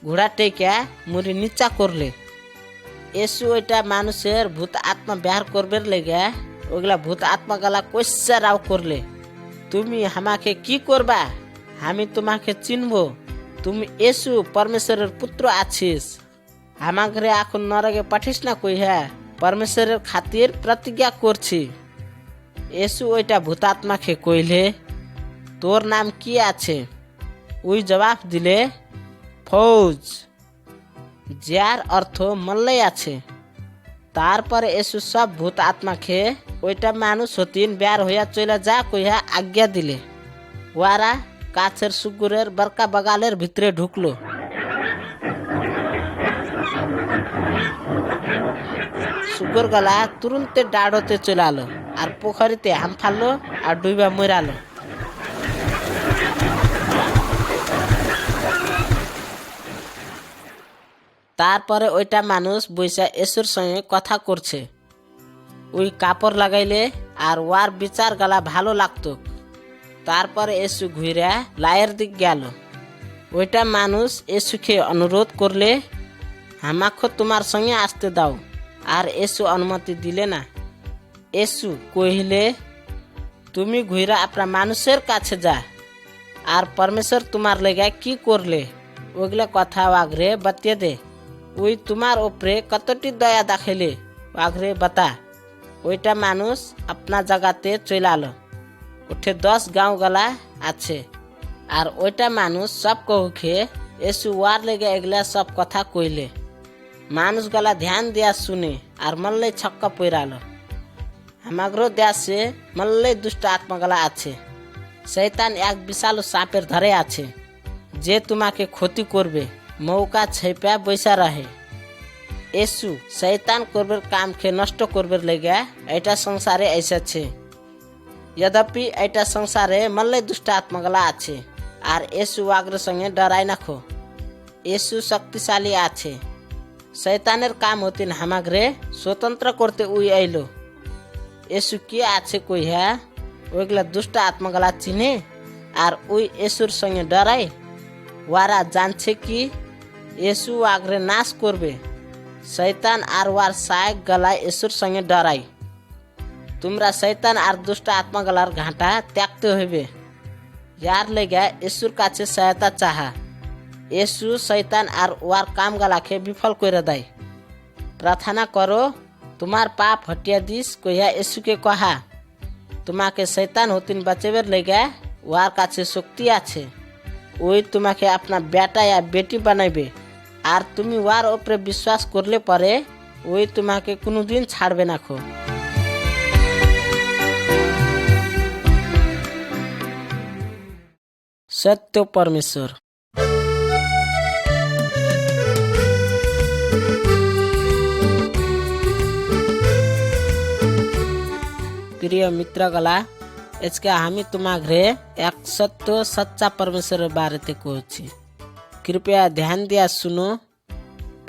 ঘোড়া টেকা মুড়ি নিচা করলে। यीशु ওইটা মানুষের ভূত আত্মা বের করবার লেগে ওগুলা ভূত আত্মা গলা কইসা রাও করলে। তুমি আমাকে কি করবা? আমি তোমাকে চিনব। তুমি येशू परमेश्वरेर पुत्र आছিস। আমাকে এখন নরকে পাঠিস না কইহা परमेश्वरेर खातिर प्रतिज्ञा করছি। येशू ওইটা ভূতাত্মাকে কইলে, তোর নাম কি আছে? ওই জবাব দিলে, ফৌজ, যার অর্থ মল্লাই আছে। তারপরে येशू সব ভূত আত্মাকে ওইটা মানুষ হতিন বের হইয়া চলে যা কইয়া আজ্ঞা দিলে। ওয়ারা কাছের সুগুরের বরকা বাগালের ভিতরে ঢুকলো। সুগুর গলা তুরন্তে ডাড়তে চলে আলো আর পোখরিতে হাম ফাললো আর ডুইবা মরালো। তারপরে ওইটা মানুষ বৈশা येशूর সঙ্গে কথা করছে। ওই কাপড় লাগাইলে আর ওয়ার বিচার গলা ভালো লাগতো। তারপরে येशू ঘুরে লায়ের দিক গেল। ওইটা মানুষ येशूকে অনুরোধ করলে, আমাকে তোমার সঙ্গে আসতে দাও। আর येशू অনুমতি দিলে না। येशू কহিলে, তুমি ঘুরে আপনার মানুষের কাছে যা, আর परमेश्वर তোমার লেগে কি করলে ওগুলা কথা আগ্রে বাতিয়ে দে। ওই তোমার ওপরে কতটি দয়া দেখাইলে আগ্রে বাতা। ওইটা মানুষ আপনা জায়গাতে চলে আলো। উঠে 10 গাঁও গলা আছে। আর ওইটা মানুষ সব কহুকে येशू ওয়ার লেগে এগুলা সব কথা কইলে। মানুষ গলা ধ্যান দেয়া শুনে আর মল্লে ছক্কা পইরালো। আমাগ্রো দেশে মল্লে দুষ্ট আত্মাগলা আছে। শয়তান এক বিশাল সাপের ধরে আছে, যে তোমাকে ক্ষতি করবে মৌকা ছেপা বৈশা রহে। येशू শয়তান করবে কামকে নষ্ট করবে লেগে এটা সংসারে এসেছে। यद्यपि এটা সংসারে মল্লে দুষ্ট আত্মাগলা আছে। আর येशू আগ্র সঙ্গে ডরাই নাখো। येशू শক্তিশালী আছে। শয়তানের কাম হতিন হামাগরে স্বতন্ত্র করতে উই আইলো। येशू কি আছে কইহা ওইগুলা দুষ্ট আত্মাগলা চিনে আর ওই येशूর সঙ্গে ডরাই। ওয়ারা জানছে কি येशू আগ্রে নাশ করবে। শয়তান আর ওয়ার সায়ক গলায় येशूর সঙ্গে ডরাই। তোমরা শয়তান আর দুষ্ট আত্মাগলার ঘাঁটা ত্যাগতে হইবে। यार লেগে येशूর কাছে সহায়তা চাহা। येशू শয়তান আর ওয়ার কাম গলাকে বিফল করে দেয়। প্রার্থনা করো, তোমার পাপ হটিয়া দিস কইয়া येशूকে কহা। তোমাকে শয়তান হতিন বাঁচাবের লেগে ওয়ার কাছে শক্তি আছে। ওই তোমাকে আপনার বেটা या বেটি বানাইবে। আর তুমি ওয়ার ওপরে বিশ্বাস করলে পরে ওই তোমাকে কোনোদিন ছাড়বে না খো। সত্য परमेश्वर। প্রিয় মিত্রগলা, আজকে আমি তোমাকে এক সত্য সচ্চা परमेश्वरेর বারেতে কইছি। कृपया ध्यान दिया सुनो।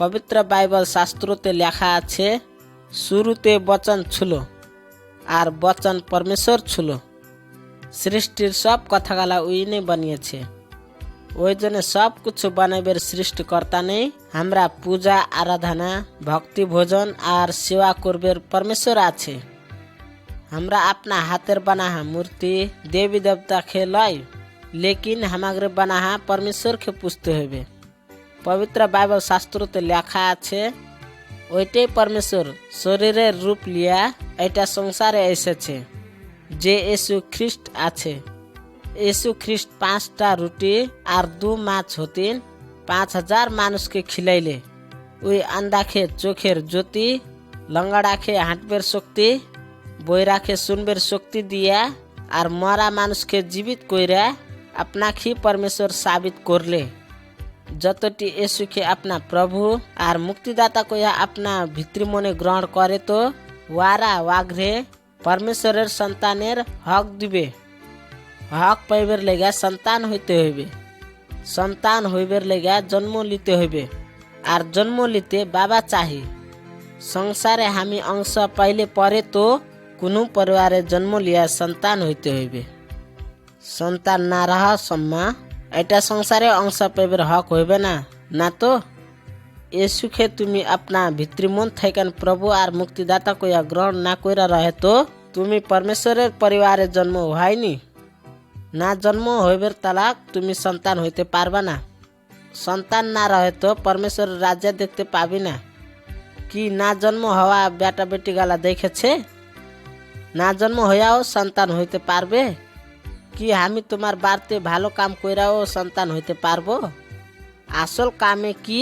पवित्र बाइबल शास्त्रोते লেখা আছে, শুরুতে বচন ছিল আর বচন परमेश्वर ছিল। সৃষ্টির সব কথাগুলা উইনে বানিয়েছে। ওই জন্য সব কিছু বানাইবের সৃষ্টিকর্তা নেই। আমরা পূজা আরাধনা ভক্তি ভোজন আর সেবা করবের परमेश्वर আছে। আমরা আপনা হাতের বানাহা মূর্তি দেবী দেবতা কে লয়, लेकिन हमारे বানাহা परमेश्वर কে পুজতে হবে। পবিত্র বাইবেল শাস্ত্রতে লেখা আছে, ওইটাই परमेश्वर শরীরের রূপ লিয়া এটা সংসারে এসেছে, যে येशू খ্রিস্ট আছে। येशू খ্রিস্ট 5টা রুটি আর 2 মাছ হতিন 5000 মানুষকে খিলাইলে। ওই আন্ধাকে চোখের জ্যোতি, লঙ্গড়াকে হাঁটবের শক্তি, বৈরাকে শুনবের শক্তি দিয়া আর মরা মানুষকে জীবিত কইরা আপনাকে परमेश्वर साबित করলে। যতটি येशूকে আপনা প্রভু আর মুক্তিদাতা কইয়া আপনা ভিতরি মনে গ্রহণ করে তো ওয়ারা ওয়াগ্রে परमेश्वरेर সন্তানের হক দিবে। হক পাইবের লেগা সন্তান হইতে হইবে। সন্তান হইবের লেগা জন্ম লিতে হইবে। আর জন্ম লিতে বাবা চাহি। সংসারে আমি অংশ পাইলে পরে তো কোনো পরিবারে জন্ম লিয়া সন্তান হইতে হইবে। সন্তান না রাহা সম্মা এটা সংসারে অংশ পাইবের হক হইবে না, না তো। येशूকে তুমি আপনা ভিতরি মন থাকেন প্রভু আর মুক্তিদাতা কইয়া গ্রহণ না কইরা রহে তো তুমি परमेश्वरेर পরিবারে জন্ম হয়নি। না জন্ম হইবের তালাক তুমি সন্তান হইতে পারবা না। সন্তান না রহে তো পরমেশ্বর রাজ্য দেখতে পাবি না। কি না জন্ম হওয়া বেটা বেটি গালা দেখেছে? না জন্ম হইয়াও সন্তান হইতে পারবে? কি আমি তোমার বাড়িতে ভালো কাম কইরাও সন্তান হইতে পারবো? আসল কামে কি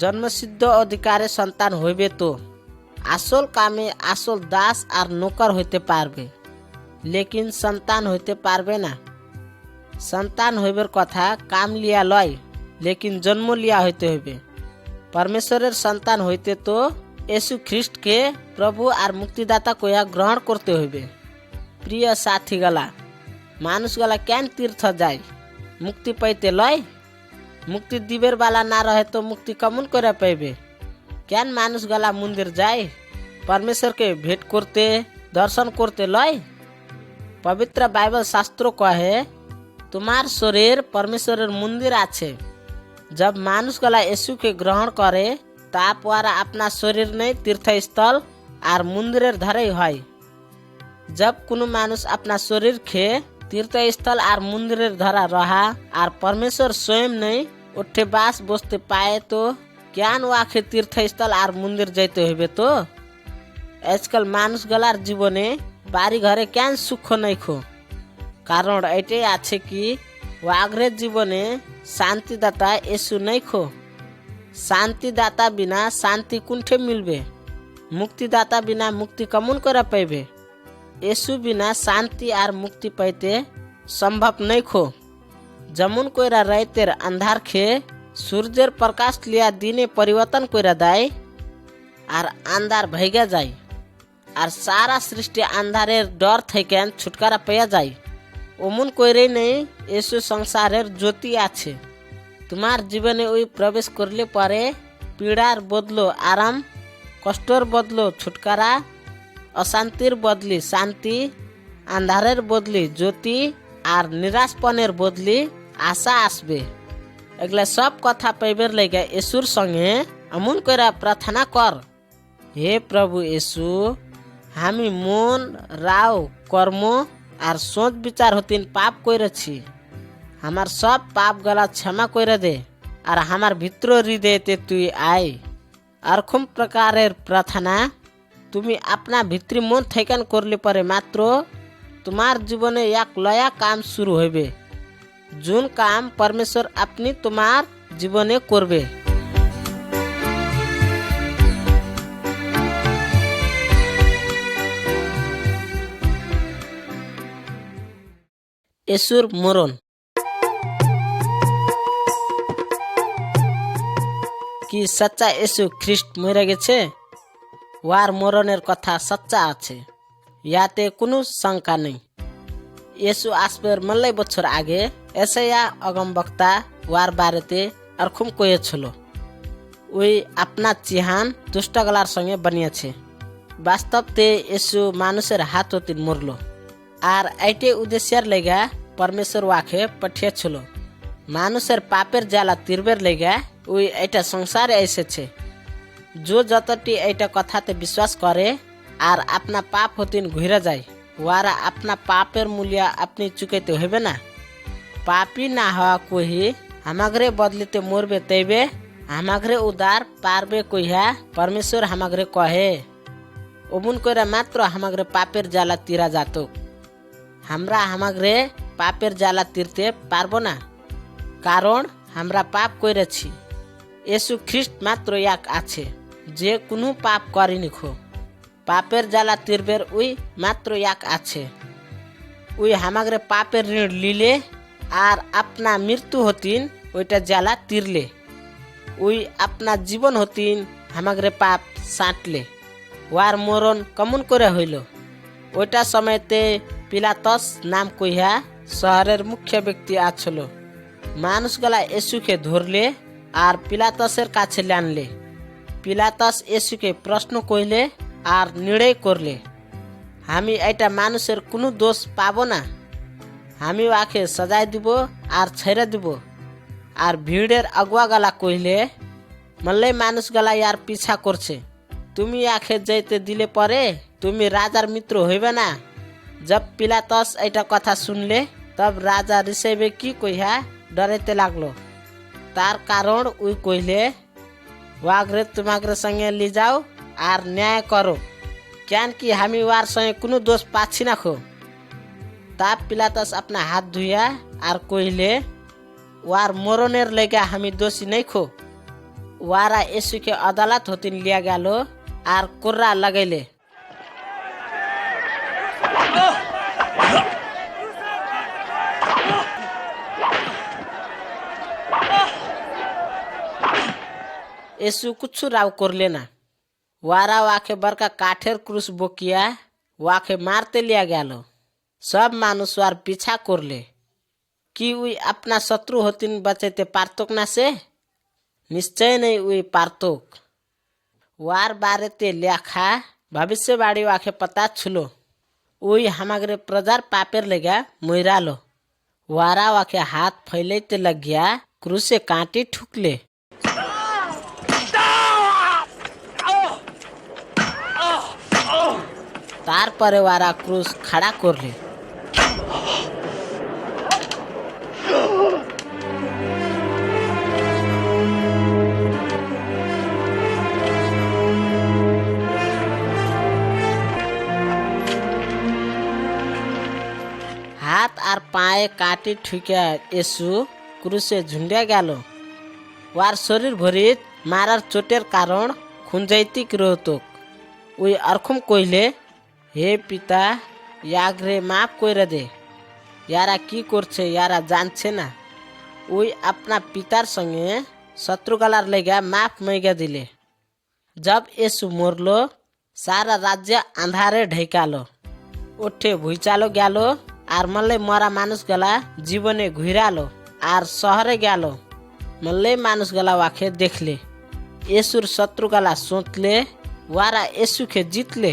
জন্মসিদ্ধ অধিকারে সন্তান হইবে তো আসল কামে আসল দাস আর নৌকর হইতে পারবে, লেকিন সন্তান হইতে পারবে না। সন্তান হইবের কথা কাম লিয়া লয়, লেকিন জন্ম লিয়া হইতে হইবে। পরমেশ্বরের সন্তান হইতে তো यीशु ख्रिस्ट के प्रभु और मुक्तिदाता कोया ग्रहण करते हइबे। प्रिय साथी गला मानुष गला कैन तीर्थ जाए मुक्ति पाइते लय? मुक्ति दिबेर वाला ना रहे तो मुक्ति कमुन करे पाइबे? कैन मानुष गला मंदिर जाए परमेश्वर के भेंट करते दर्शन करते लय? पवित्र बाइबल शास्त्रों कहे तुम्हार शरीर परमेश्वरेर मंदिर आछे। जब मानुष गला यीशु के ग्रहण करे तापवारा अपना शरीर नहीं तीर्थस्थल और मंदिरेर धरे है। जब कोनो मानुष अपना शरीर खे तीर्थस्थल और मंदिरेर धरा रहा और परमेश्वर स्वयं नहीं उठे बास बसते पाए तो ज्ञान वाखे तीर्थस्थल और मंदिर जाते हुए तो आजकल मानुष गलार जीवने बाड़ी घरे क्या सुख नहीं खो। कारण एटे आछे कि वाग्रे जीवने शांतिदाता यीशु नहीं खो। शांतिदाता बिना शांति कुंठे मिलबे? मुक्तिदाता बिना मुक्ति कमुन कर पाइबे? यीशु बिना शांति और मुक्ति पाइते संभव नहीं खो। जमुन कोइरा राइतेर अंधार खे सूर्येर प्रकाश लिया दिने परिवर्तन कोइरा दाय और अंधार भैगा जाय और सारा सृष्टि अंधारेर डर थेकेन छुटकारा पाया जाय। ओमुन कोइरे नहीं यीशु संसारेर ज्योति आछे। तुम्हार जीवने ওই प्रवेश करले परे पीड़ार बदलो आराम, कष्टर बदलो छुटकारा, अशांतिर बदली शांति, अंधारेर बदली ज्योति और निराशपनेर बदली आशा आसबे। एगला सब कथा पाइबेर लगे यीशुर संगे अमुन कइरा प्रार्थना कर। हे प्रभु यीशु हामी मन राव कर्म और सोच विचार होतीन पाप कइरेछि। हमार सब पाप गला क्षमा कर दे और हमार भितर हृदय ते तुई आए। अरखम प्रकारेर प्रार्थना तुमी अपना भित्री मन थैकान करले परे मात्र तुम्हार जीवने एक लया काम शुरू होबे, जोन काम परमेश्वर अपनी तुम्हार जीवने करबे। यीशुर मरण कि सच्चा यीशु ख्रिस्ट मरे गेछे? वार मरণের কথা सच्चा আছে, याते কোনো शंका नहीं। यीशु आसबर मल्लै बछर आगे एसाया अगमवक्ता वार बारेते अरखुम कइएछिलो। ওই अपना चिहान दुष्टगलार संगे बनिয়েছে। वास्तवते यीशु मानुषेर हाथ हते मरलो আর এইটে উদ্দেশ্যের লেগা परमेश्वर वाखे पठिয়েছিল। मानुषेर पापेर জ্বালা तीरबेर লেগা ওই এটা সংসারে এসেছে। जो যতটি এইটা কথাতে বিশ্বাস করে আর अपना पाप হতিন ঘুরে যায় ওরা अपना पापेर मूल्य अपनी चुकाइते হইবে না। पापी ना हवा कोही हमागरे बदलिते मरबे तैबे हमागरे उदार पारबे कहिया परमेश्वर हमागरे कहे। ओमुन कइरा मात्र हमागरे पापेर জ্বালা तीरा जातो। हमरा हमागरे पापेर জ্বালা तीरते पारबो ना, कारण हमरा पाप कइरेछि। यीशु ख्रिस्ट मात्र एक आछे जे कोनो पाप करिनि खो। पापेर জ্বালা तीरबेर उई मात्र एक आछे। उई हमागरे पापेर ऋण लिले और अपना मृत्यु हतीन ओइटा জ্বালা तीरले। उई अपना जीवन हतीन हमागरे पाप साटले। वार मरण कमुन करे हইল? ओइटा समयते पिलातस नाम कहिया शहरेर मुख्य व्यक्ति आछलो। मानुषगला यीशुके धरले और पिलातसेर काछे लानले। पिलातस यीशुके प्रश्न कइले और निर्णय करले। हामी एटा मानुषेर कोनो दोष पाबो ना, हामी वाखे सजाय দিব और छैरा দিব। और भीड़ेर अगुआ गला कइले मल्लै मानुष गला यार पीछा करछे, तुमी आखे जाइते दिले परे तुमी राजार मित्र हইবে ना। जब पिलातस एटा कथा सुनले तब राजा রিসেবে কি কইহা ডরাইতে লাগলো। তার কারণ উই কইলে, ওয়াগরে তোমাগরে সঙ্গে লি যাও আর ন্যায় করো, কেন কি আমি ওয়ার সঙ্গে কোনো দোষ পাচ্ছি না খো। তা পিলাতস আপনা হাত ধুইয়া আর কইলে, ওয়ার মরণের লেগে আমি দোষী নেই খো। ওয়ারা এসুকে আদালত হতিন লিয়া গেল আর কোর্রা লাগাইলে। এসু কুछ রাও করলে না। ওয়ারা ওয়াকে বরকা কাঠের ক্রুশ বকিয়া ওয়াকে মারতে লিয়া গেল। সব মানুষ ওয়ার পিছা করলে। কি উই আপনা শত্রু হতিন বাঁচাইতে পারতক না সে? নিশ্চয় নেই উই পারতক। ওয়ার বারেতে লেখা ভবিষ্যবাणी ওয়াকে पता छुलो। উই হামাগরে প্রজার পাপের লেগা মইরালো। ওয়ারা ওয়াকে হাত ফैलाइते लगिया क्रूसे कांटी ठुकले। তারপরে ওয়ারা ক্রুশ খাড়া করলে। হাত আর পায়ে কাটি ঠুকিয়া এসু ক্রুশে ঝুন্ডিয়া গেল। ওয়ার শরীর ভরিত মারার চোটের কারণ খুঁজাইতিক রহতক। ওই অরখম কইলে, হে পিতা, ইয়াগরে মাফ কইরা দে, ইয়ারা কি করছে ইয়ারা জানছে না। ওই আপনা পিতার সঙ্গে শত্রুগালার লেগা মাফ মইগা দিলে। जब यीशु मरलो सारा राज्य अंधारे ढेकालो। उठे भुइचालो गलो আর মল্লে মরা মানুষ গলা জীবনে ঘুরালো আর শহরে গেল। মল্লে মানুষ গলা ওয়াকে দেখলে। येसुर शत्रु गला सोचले वारा येसुके जितले,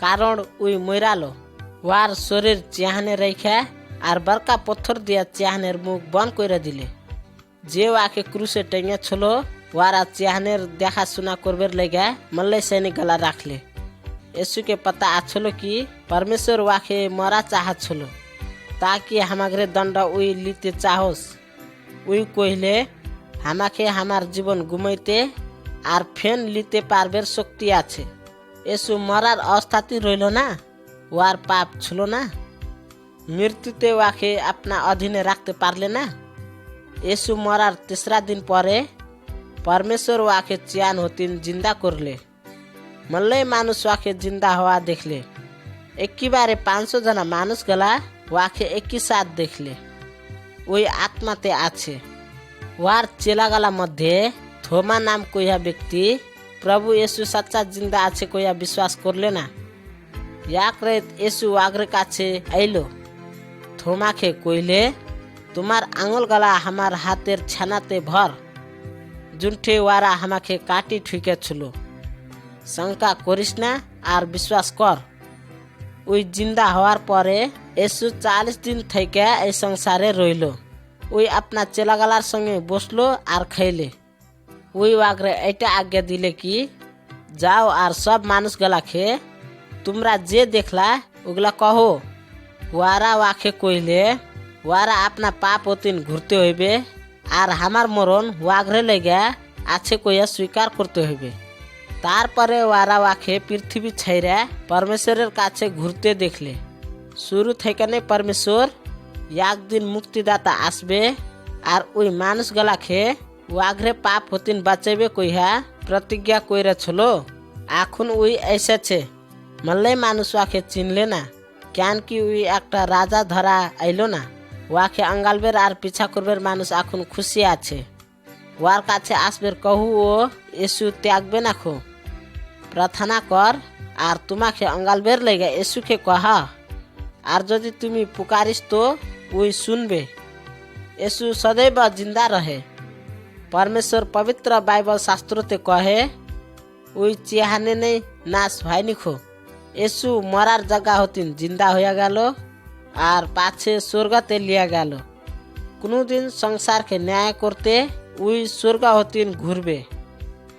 कारण उई मरालो। वार शरीर चाहने रेखा আর बड़का पत्थर दिया चाहनेर मुख बंद कर दिले। যে ওয়াকে ক্রুশে টেঙে ছিল ওয়ারা চাহনের দেখাশোনা করবার লেগে মল্লে সৈনিক গলা রাখলে। येसुके पता आछलो कि परमेश्वर वाके मरा चाहछलो ताकि हमारे दंड उई लिते चाहोस। उई कहिले, हमाके हमार जीवन घुमाइते আর ফেন লিতে পারবের শক্তি আছে। येसु মরার অবস্থাতেই রইল না, ওয়ার পাপ ছিল না, মৃত্যুতে ওয়াকে আপনা অধীনে রাখতে পারলে না। येसु মরার তেসরা দিন পরে परमेश्वर ওয়াকে চিয়ান হতিন জিন্দা করলে। মল্লে মানুষ ওয়াকে জিন্দা হওয়া দেখলে। একেবারে 500 जना মানুষ গলা ওয়াকে একই সাথ দেখলে। ওই আত্মাতে আছে। ওয়ার চেলাগালা মধ্যে थोमा नाम कोई व्यक्ति प्रभु येसु सच्चा जिंदा आछे कोई विश्वास करले ना। याकरे येसु वागरे काछे आइलो। थोमा के कइले, तुम्हार आंगुल गला हमार हाथेर छानाते भर, जुनठे वारा हमाके काटी ठुके छुलो। शंका करिस ना আর विश्वास कर। ওই জিন্দা হওয়ার পরে येसु 40 दिन থেকে এই সংসারে রইল। ওই আপনা চেলাগালার সঙ্গে বসলো আর খাইলে। ওই ওয়াগরে এটা আজ্ঞা দিলে কি, যাও আর সব মানুষ গলাকে তোমরা যে দেখলা ওগুলা কহো। ওয়ারা ওয়াকে কইলে, ওয়ারা আপনা পাপ অতীন ঘুরতে হইবে আর আমার মরণ ওয়াগরে লেগে আছে কইয়া স্বীকার করতে হইবে। তারপরে ওয়ারা ওয়াকে পৃথিবী ছাইরা পরমেশ্বরের কাছে ঘুরতে দেখলে। শুরু থেকে পরমেশ্বর একদিন মুক্তিদাতা আসবে আর ওই মানুষ গলাকে ওয়াগরে পাপ হতিন বাঁচাইবে কইহা প্রতিজ্ঞা কইরা ছিল। এখন উই এসেছে। মল্লে মানুষ ওয়াকে চিনলে না, কেন কি উই একটা রাজা ধরা আইলো না। ওয়াকে আঙ্গালবের আর পিছা করবের মানুষ এখন খুশি আছে। ওয়ার কাছে আসবের কহু ও येसु ত্যাগবে না খো। প্রার্থনা কর আর তোমাকে আঙ্গালবের লেগে येसुকে কহা। আর যদি তুমি পুকারিস তো উই শুনবে। येसु सदैव जिंदा रहे। परमेश्वर पवित्र बाइबल शास्त्रोते कहे, उई चिहाने नहीं नाश हयनि खो। येसु मरार जगह हतिन जिंदा होया गेल আর পাছে স্বর্গতে লিয়া গেল। কোনো দিন সংসার के न्याय करते उई स्वर्ग हतिन घुरबे।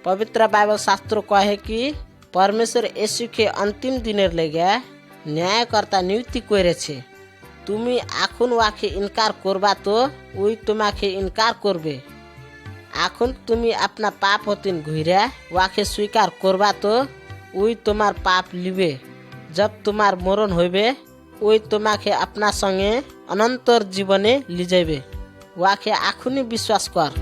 पवित्र बाइबल शास्त्र कहे कि परमेश्वर येसु के अंतिम दिनेर लेगे न्यायकर्ता नियुक्ति करेছে। তুমি এখন ওয়াকে ইনকার করবা তো ওই তোমাকে ইনকার করবে। এখন তুমি আপনা পাপ হতিন ঘুরে ওয়াকে স্বীকার করবা তো ওই তোমার পাপ লিবে। जब তোমার মরণ হইবে ওই তোমাকে আপনার সঙ্গে অনন্তর জীবনে লি যাইবে। ওয়াকে এখনই বিশ্বাস কর।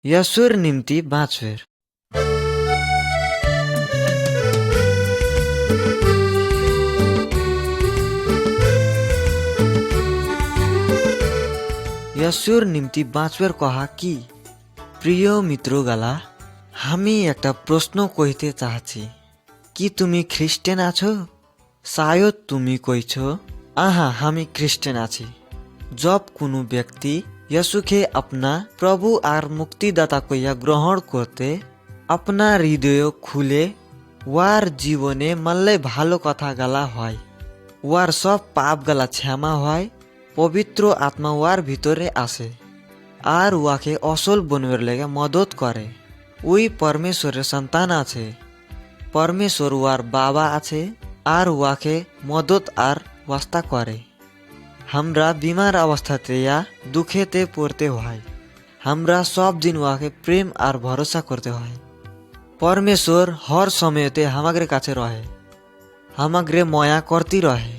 यसुर निम्ति बाँचवेर। यसुर निम्ति बाँचवेर कहा कि প্রিয় মিত্রগালা, আমি একটা প্রশ্ন কইতে চাচ্ছি, কি তুমি খ্রিস্টান আছো? শায়দ তুমি কইছো আহা আমি খ্রিস্টান আছি। जब কোনো ব্যক্তি यसुखे अपना प्रभु और मुक्तिदाता कइया ग्रहण करते अपना हृदय खुले वार जीवने मल्ले भालो कथा गला হয়, वार सब पाप गला क्षमा হয়, पवित्र आत्मा वार ভিতরে আসে আর ওয়াকে অসল বনবের লেগে মদত করে। ওই পরমেশ্বরের সন্তান আছে, পরমেশ্বর ওয়ার বাবা আছে আর ওয়াকে মদত আর ওয়াস্তা করে। हमरा बीमार अवस्थाते या दुखेते पड़ते হয়, हमरा सब दिन ওয়াকে প্রেম আর ভরসা করতে হয়। परमेश्वर हर সময়তে হামাগরে কাছে রহে, হামাগরে ময়া করতি রহে।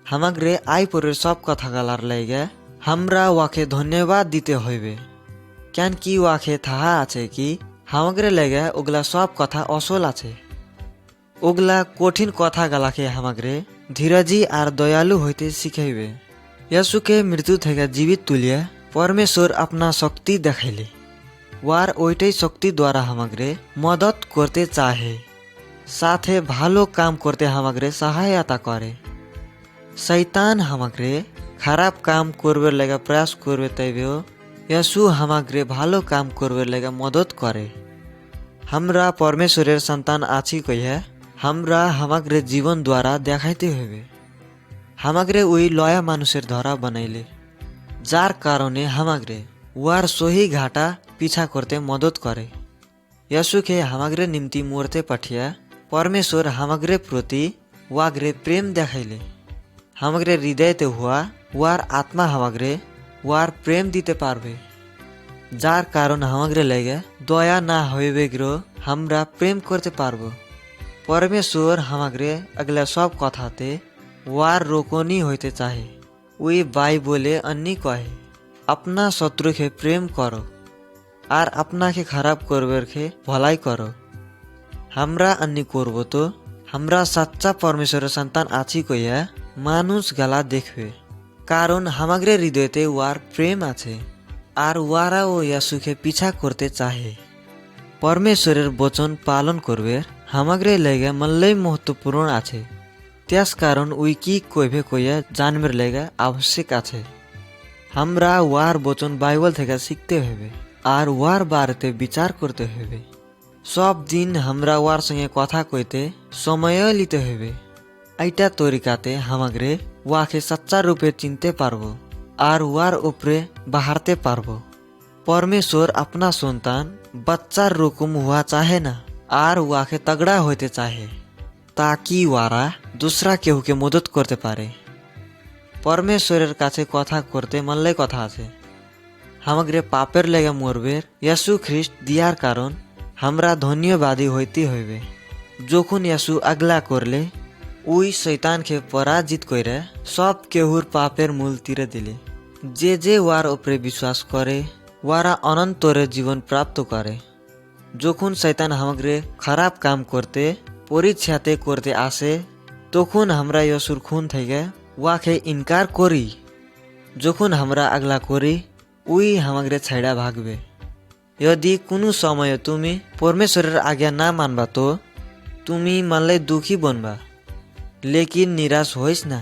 হামাগরে আইপরের সব কথা গালার লাইগে हमरा ওয়াকে ধন্যবাদ দিতে হইবে, কেন কি ওয়াকে থাহা আছে কি হামাগরে লাইগে ওগুলা সব কথা অসল আছে। ওগুলা কঠিন কথা গালাকে হামাগরে ধীরজি আর দয়ালু হইতে শিখাইবে। यसुके मृत्यु থেকে জীবিত তুলিয়া परमेश्वर अपना शक्ति देखाइले, वार ओइटाई शक्ति द्वारा हमागरे मदद करते चाहे, साथे भालो काम करते हमागरे सहायता करे। शैतान हमागरे खराब काम करबे लगा प्रयास करबे तैबेও यसु हमागरे भालो काम करबे लगा मदद करे। हमरा परमेश्वरेर सन्तान आछि कहिया हमरा हमागरे जीवन द्वारा देखाइते हइबे। হামাগরে ওই লয়া মানুষের ধরা বানাইলে, যার কারণে হামাগরে ওয়ার সহি ঘাটা পিছা করতে মদত করে। यसुखे হামাগরে নিমতি মরতে পাঠিয়া परमेश्वर হামাগরে প্রতি ওয়াগরে প্রেম দেখাইলে। হামাগরে হৃদয়তে হওয়া ওয়ার আত্মা হামাগরে ওয়ার প্রেম দিতে পারবে, যার কারণ হামাগরে লেগে দয়া না হইবে গ্রো আমরা প্রেম করতে পারবো। परमेश्वर হামাগরে अगला सब কথাতে वार रोकनी होते चाहे। वही बाइबले अन्नी कहे अपना शत्रु के प्रेम करो और अपना के खराब करबर के भलाई करो। हमरा अन्नी करबो तो हमरा सच्चा परमेश्वर सन्तान आछि कइया मानुष गाला देखबे, कारण हमागरे हृदयते वार प्रेम আছে আর ওয়ারা ও ইয়াসুকে পিছা করতে চাহে। परमेश्वरेर वचन पालन करबे हमागरे लेगे मल्लै महत्वपूर्ण আছে, त्यास कारण उई की कइबे कइया जानबर लेगा आवश्यक আছে। हमरा वार वचन बाइबल থেকে শিখতে হবে আর ওয়ার বারেতে বিচার করতে হবে। सब दिन हमरा वार संगे कथा कइते समय लिते হবে। आइटा तरीकाते हमागरे वाके सच्चा रूपे चिनते पारबो আর ওয়ার উপরে বাহারতে পারবো। परमेश्वर अपना सन्तान बच्चार रकम हुआ चाहे ना আর ওয়াকে तगड़ा होते चाहे, ताकि वारा दूसरा केहू के मदद करते पारे। परमेश्वरेर काছে কথা করতে মল্লে কথা আছে। হামাগরে পাপের লেগে মরবের यसु খ্রিস্ট দিয়ার কারণ हमरा ধন্যবাদী হইতে হইবে। যখন यसु আগলা করলে ওই শয়তানকে পরাজিত কইরা সব কেহুর পাপের মূল তীরে দিলে। যে যে ওয়ার উপরে বিশ্বাস করে ওয়ারা অনন্তরে জীবন প্রাপ্ত করে। যখন শয়তান হামাগরে খারাপ কাম করতে পরীক্ষাতে করতে আসে তখন আমরা यसुर खून থেকে ওয়াকে ইনকার করি। যখন আমরা আগলা করি ওই হামাগরে ছাইড়া ভাগবে। यदि কোনো সময় তুমি परमेश्वरेर आज्ञा ना मानबा तो তুমি মানলে दुखी बनबा, लेकिन निराश होइस ना।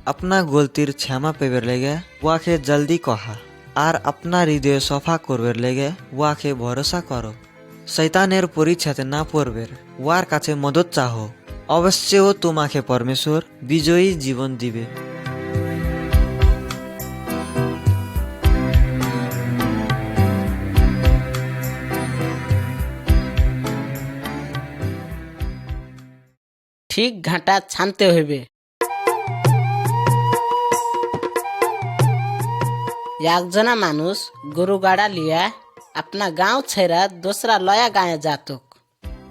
अपना गलतीर क्षमा पेबर लेगे वाके जल्दी कहा और अपना हृदय सफा करबर लेगे वाके भरोसा करो। शैतानेर परीक्षाते ना पड़बेर वार काছে मदद चाहो, अवश्य ও তোমাকে परमेश्वर विजयी जीवन दिबे। ঠিক ঘাটা ছানতে হইবে। একজনা মানুষ গরু গাড়া লিয়া अपना गांव छेरा दूसरा लया गाँव जातुक।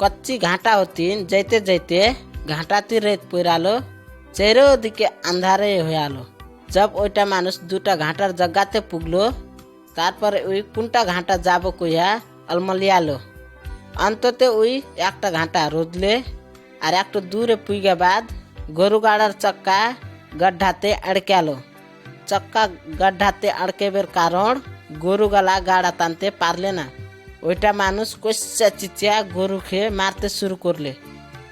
कच्ची घाटा होतीन जैते जैते घाटाती रेत पुरालो चेरो दिके अंधारे होयालो। जब ओइटा मानुष दुटा घाटार जगाते पुगलो तारपर उई कुंटा घाटा जाबो कइया अलमलियालो। अंतते उई एकटा घाटा रोदले और एकटो दूरे पुइगा बाद गरु गाड़ार चक्का गड्ढाते अड़क्यालो। चक्का गड्ढाते अड़केबेर कारण गरु गला गाड़ा टानते पारले ना। ओइटा मानुष कइसा चिचिया गरुखे मारते शुरू करले।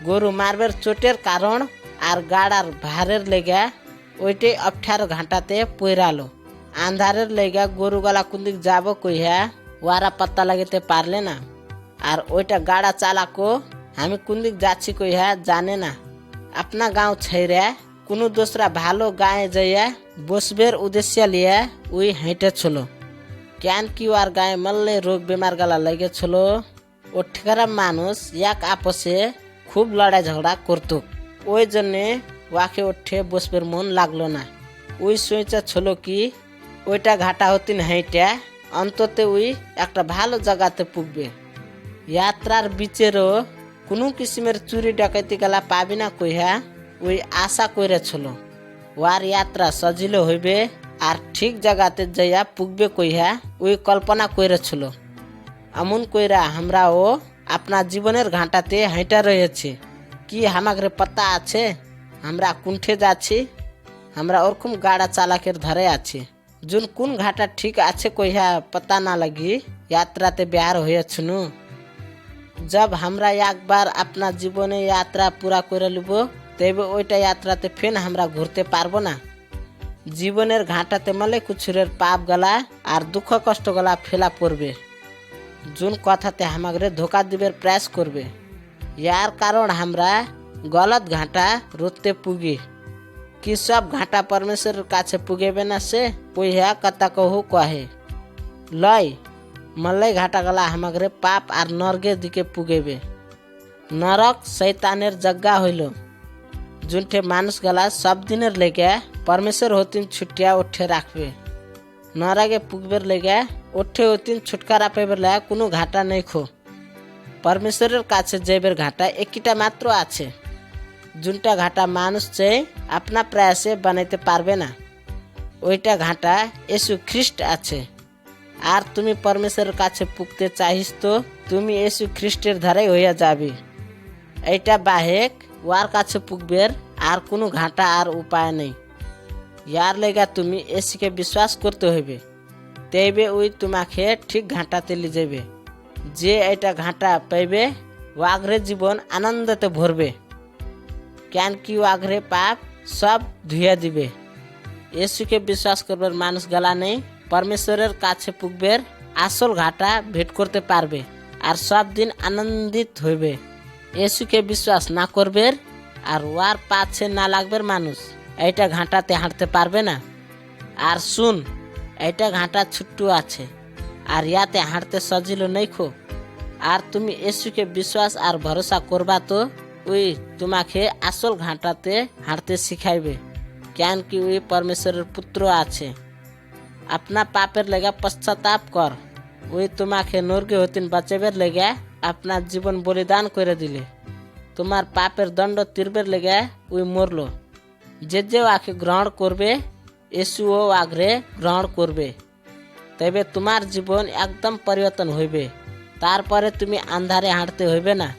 गरु मारबेर चोटेर कारण और गाड़ार भारेर लेगा ओइटे अठारो घाटाते पइरालो। आंधारेर लेगा गरु गला कुंदिक जाबो कइया वारा पत्ता लगेते पारले ना। और ओइटा गाड़ा चालाको हामी कुंदिक जाछि कइया जाने ना। अपना गाँव छैरा कुनु दूसरा भालो गाय जइया बसबेर उद्देश्य लिया उई हेंटे छलो। क्यान की वार गाय मल्ले रोग बीमार गला लगे छलो। ओ ठेकारा मानुष एक आपसे खूब लड़ाई झगड़ा करतुक। ओई जन्ने वाके ओठे बसबेर मन लागलो ना। उई सोचा छलो कि ओइटा घाटा होतिन हेंटा अंतते उई एकटा भालो जगाते पुगबे। यात्रार बिचेरो कुनु किसिमेर चुरी डकैती गला पाबिना कइया उई आशा कइरे छलो। वार यात्रा सजिलो हइबे আর ঠিক জায়গাতে যাইয়া পুগবে কইয়া ওই কল্পনা কইরে ছিল। এমন কইরা আমরাও আপনার জীবনের ঘাটাতে হেঁটে রয়েছে। কি হামাগরে পাতা আছে আমরা কুণ্ঠে যাচ্ছি? আমরা ওরকম গাড়া চালাকের ধরে আছি। जुन कुन घाटा ठीक আছে কইয়া पता ना लगी यात्राते बेहार হয়েছুনু। जब हमरा एक बार अपना जीवने यात्रा पूरा करे लिबो तबे ओइटा यात्राते फेन हमरा घुरते पारबो ना। जीवनेर घाटाते मले कुछुरेर पाप गला और दुख कष्ट गला फेला पड़बे। जुन कथाते हमागरे धोखा दिबेर प्रयास करबे यार कारण हमरा गलत घाटा रोते पुगी। कि सब घाटा परमेश्वर काछे पुगेबे ना से कइया कता कहू कहे लय मल्लै घाटा गला हमागरे पाप और नरके दिके पुगेबे। नरक शैतानेर जग्गा हইল। जुनठे मानुष गला सब दिनेर लेगे परमेश्वर होतिन छुट्टिया उठे राखबे। नरके पुगबेर लेगे उठे होतिन छुटकारा पेबेर ला कुनु घाटा नहीं खो। परमेश्वरेर काछे जेबेर घाटा एकिटा मात्र आछे। जुनटा घाटा मानुष चाहिँ अपना प्रयासे बनाइते पारबे ना। ओइटा घाटा येशू ख्रिस्ट आछे। আর তুমি परमेश्वरेर काछे पुगते चाहिस तो তুমি येशू ख्रिस्टेर धारे হইয়া যাবি। এইটা বাহেক ওয়ার কাছে পুগবের আর কোনো ঘাটা আর উপায় নেই। यार लेगा তুমি येशूके विश्वास करते হইবে तेबे ওই তোমাকে ঠিক ঘাটাতে লি যাবে। যে এটা ঘাটা পাইবে ওয়াগরে জীবন আনন্দতে ভরবে। কেন কি ওয়াগরে পাপ সব ধুইয়া দিবে। येशूके विश्वास करবার মানুষ গলা নেই परमेश्वरेर काछे पुगबेर आसल घाटा भेट करते पारबे और सब दिन आनंदित हইবে। येशूके विश्वास ना करबेर और वार पाछे ना लागबेर मानुष এইটা ঘাটাতে হাঁটতে পারবে না। আর শুন এইটা ঘাটা ছোট্ট আছে আর ইয়াতে হাঁটতে সজিলো নেই খো। আর তুমি येशूके विश्वास और भरोसा करबा तो ওই তোমাকে আসল ঘাটাতে হাঁটতে শিখাইবে। কেন কি ওই परमेश्वरेर पुत्र আছে। अपना पापेर लेगा पश्चाताप कर। ওই তোমাকে নরকে হইতে বাঁচাবার লেগে अपना जीवन बलिदान করে দিলে। তোমার পাপের দণ্ড তিরবের লেগে ওই মরলো। যে ওকে গ্রহণ করবে येशूও আগ্রে গ্রহণ করবে। তবে তোমার জীবন একদম পরিবর্তন হইবে। তারপরে তুমি আন্ধারে হাঁটতে হইবে না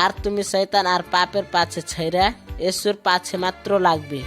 আর তুমি শয়তান আর পাপের পাছে ছাইরা येशूর পাছে মাত্র লাগবে।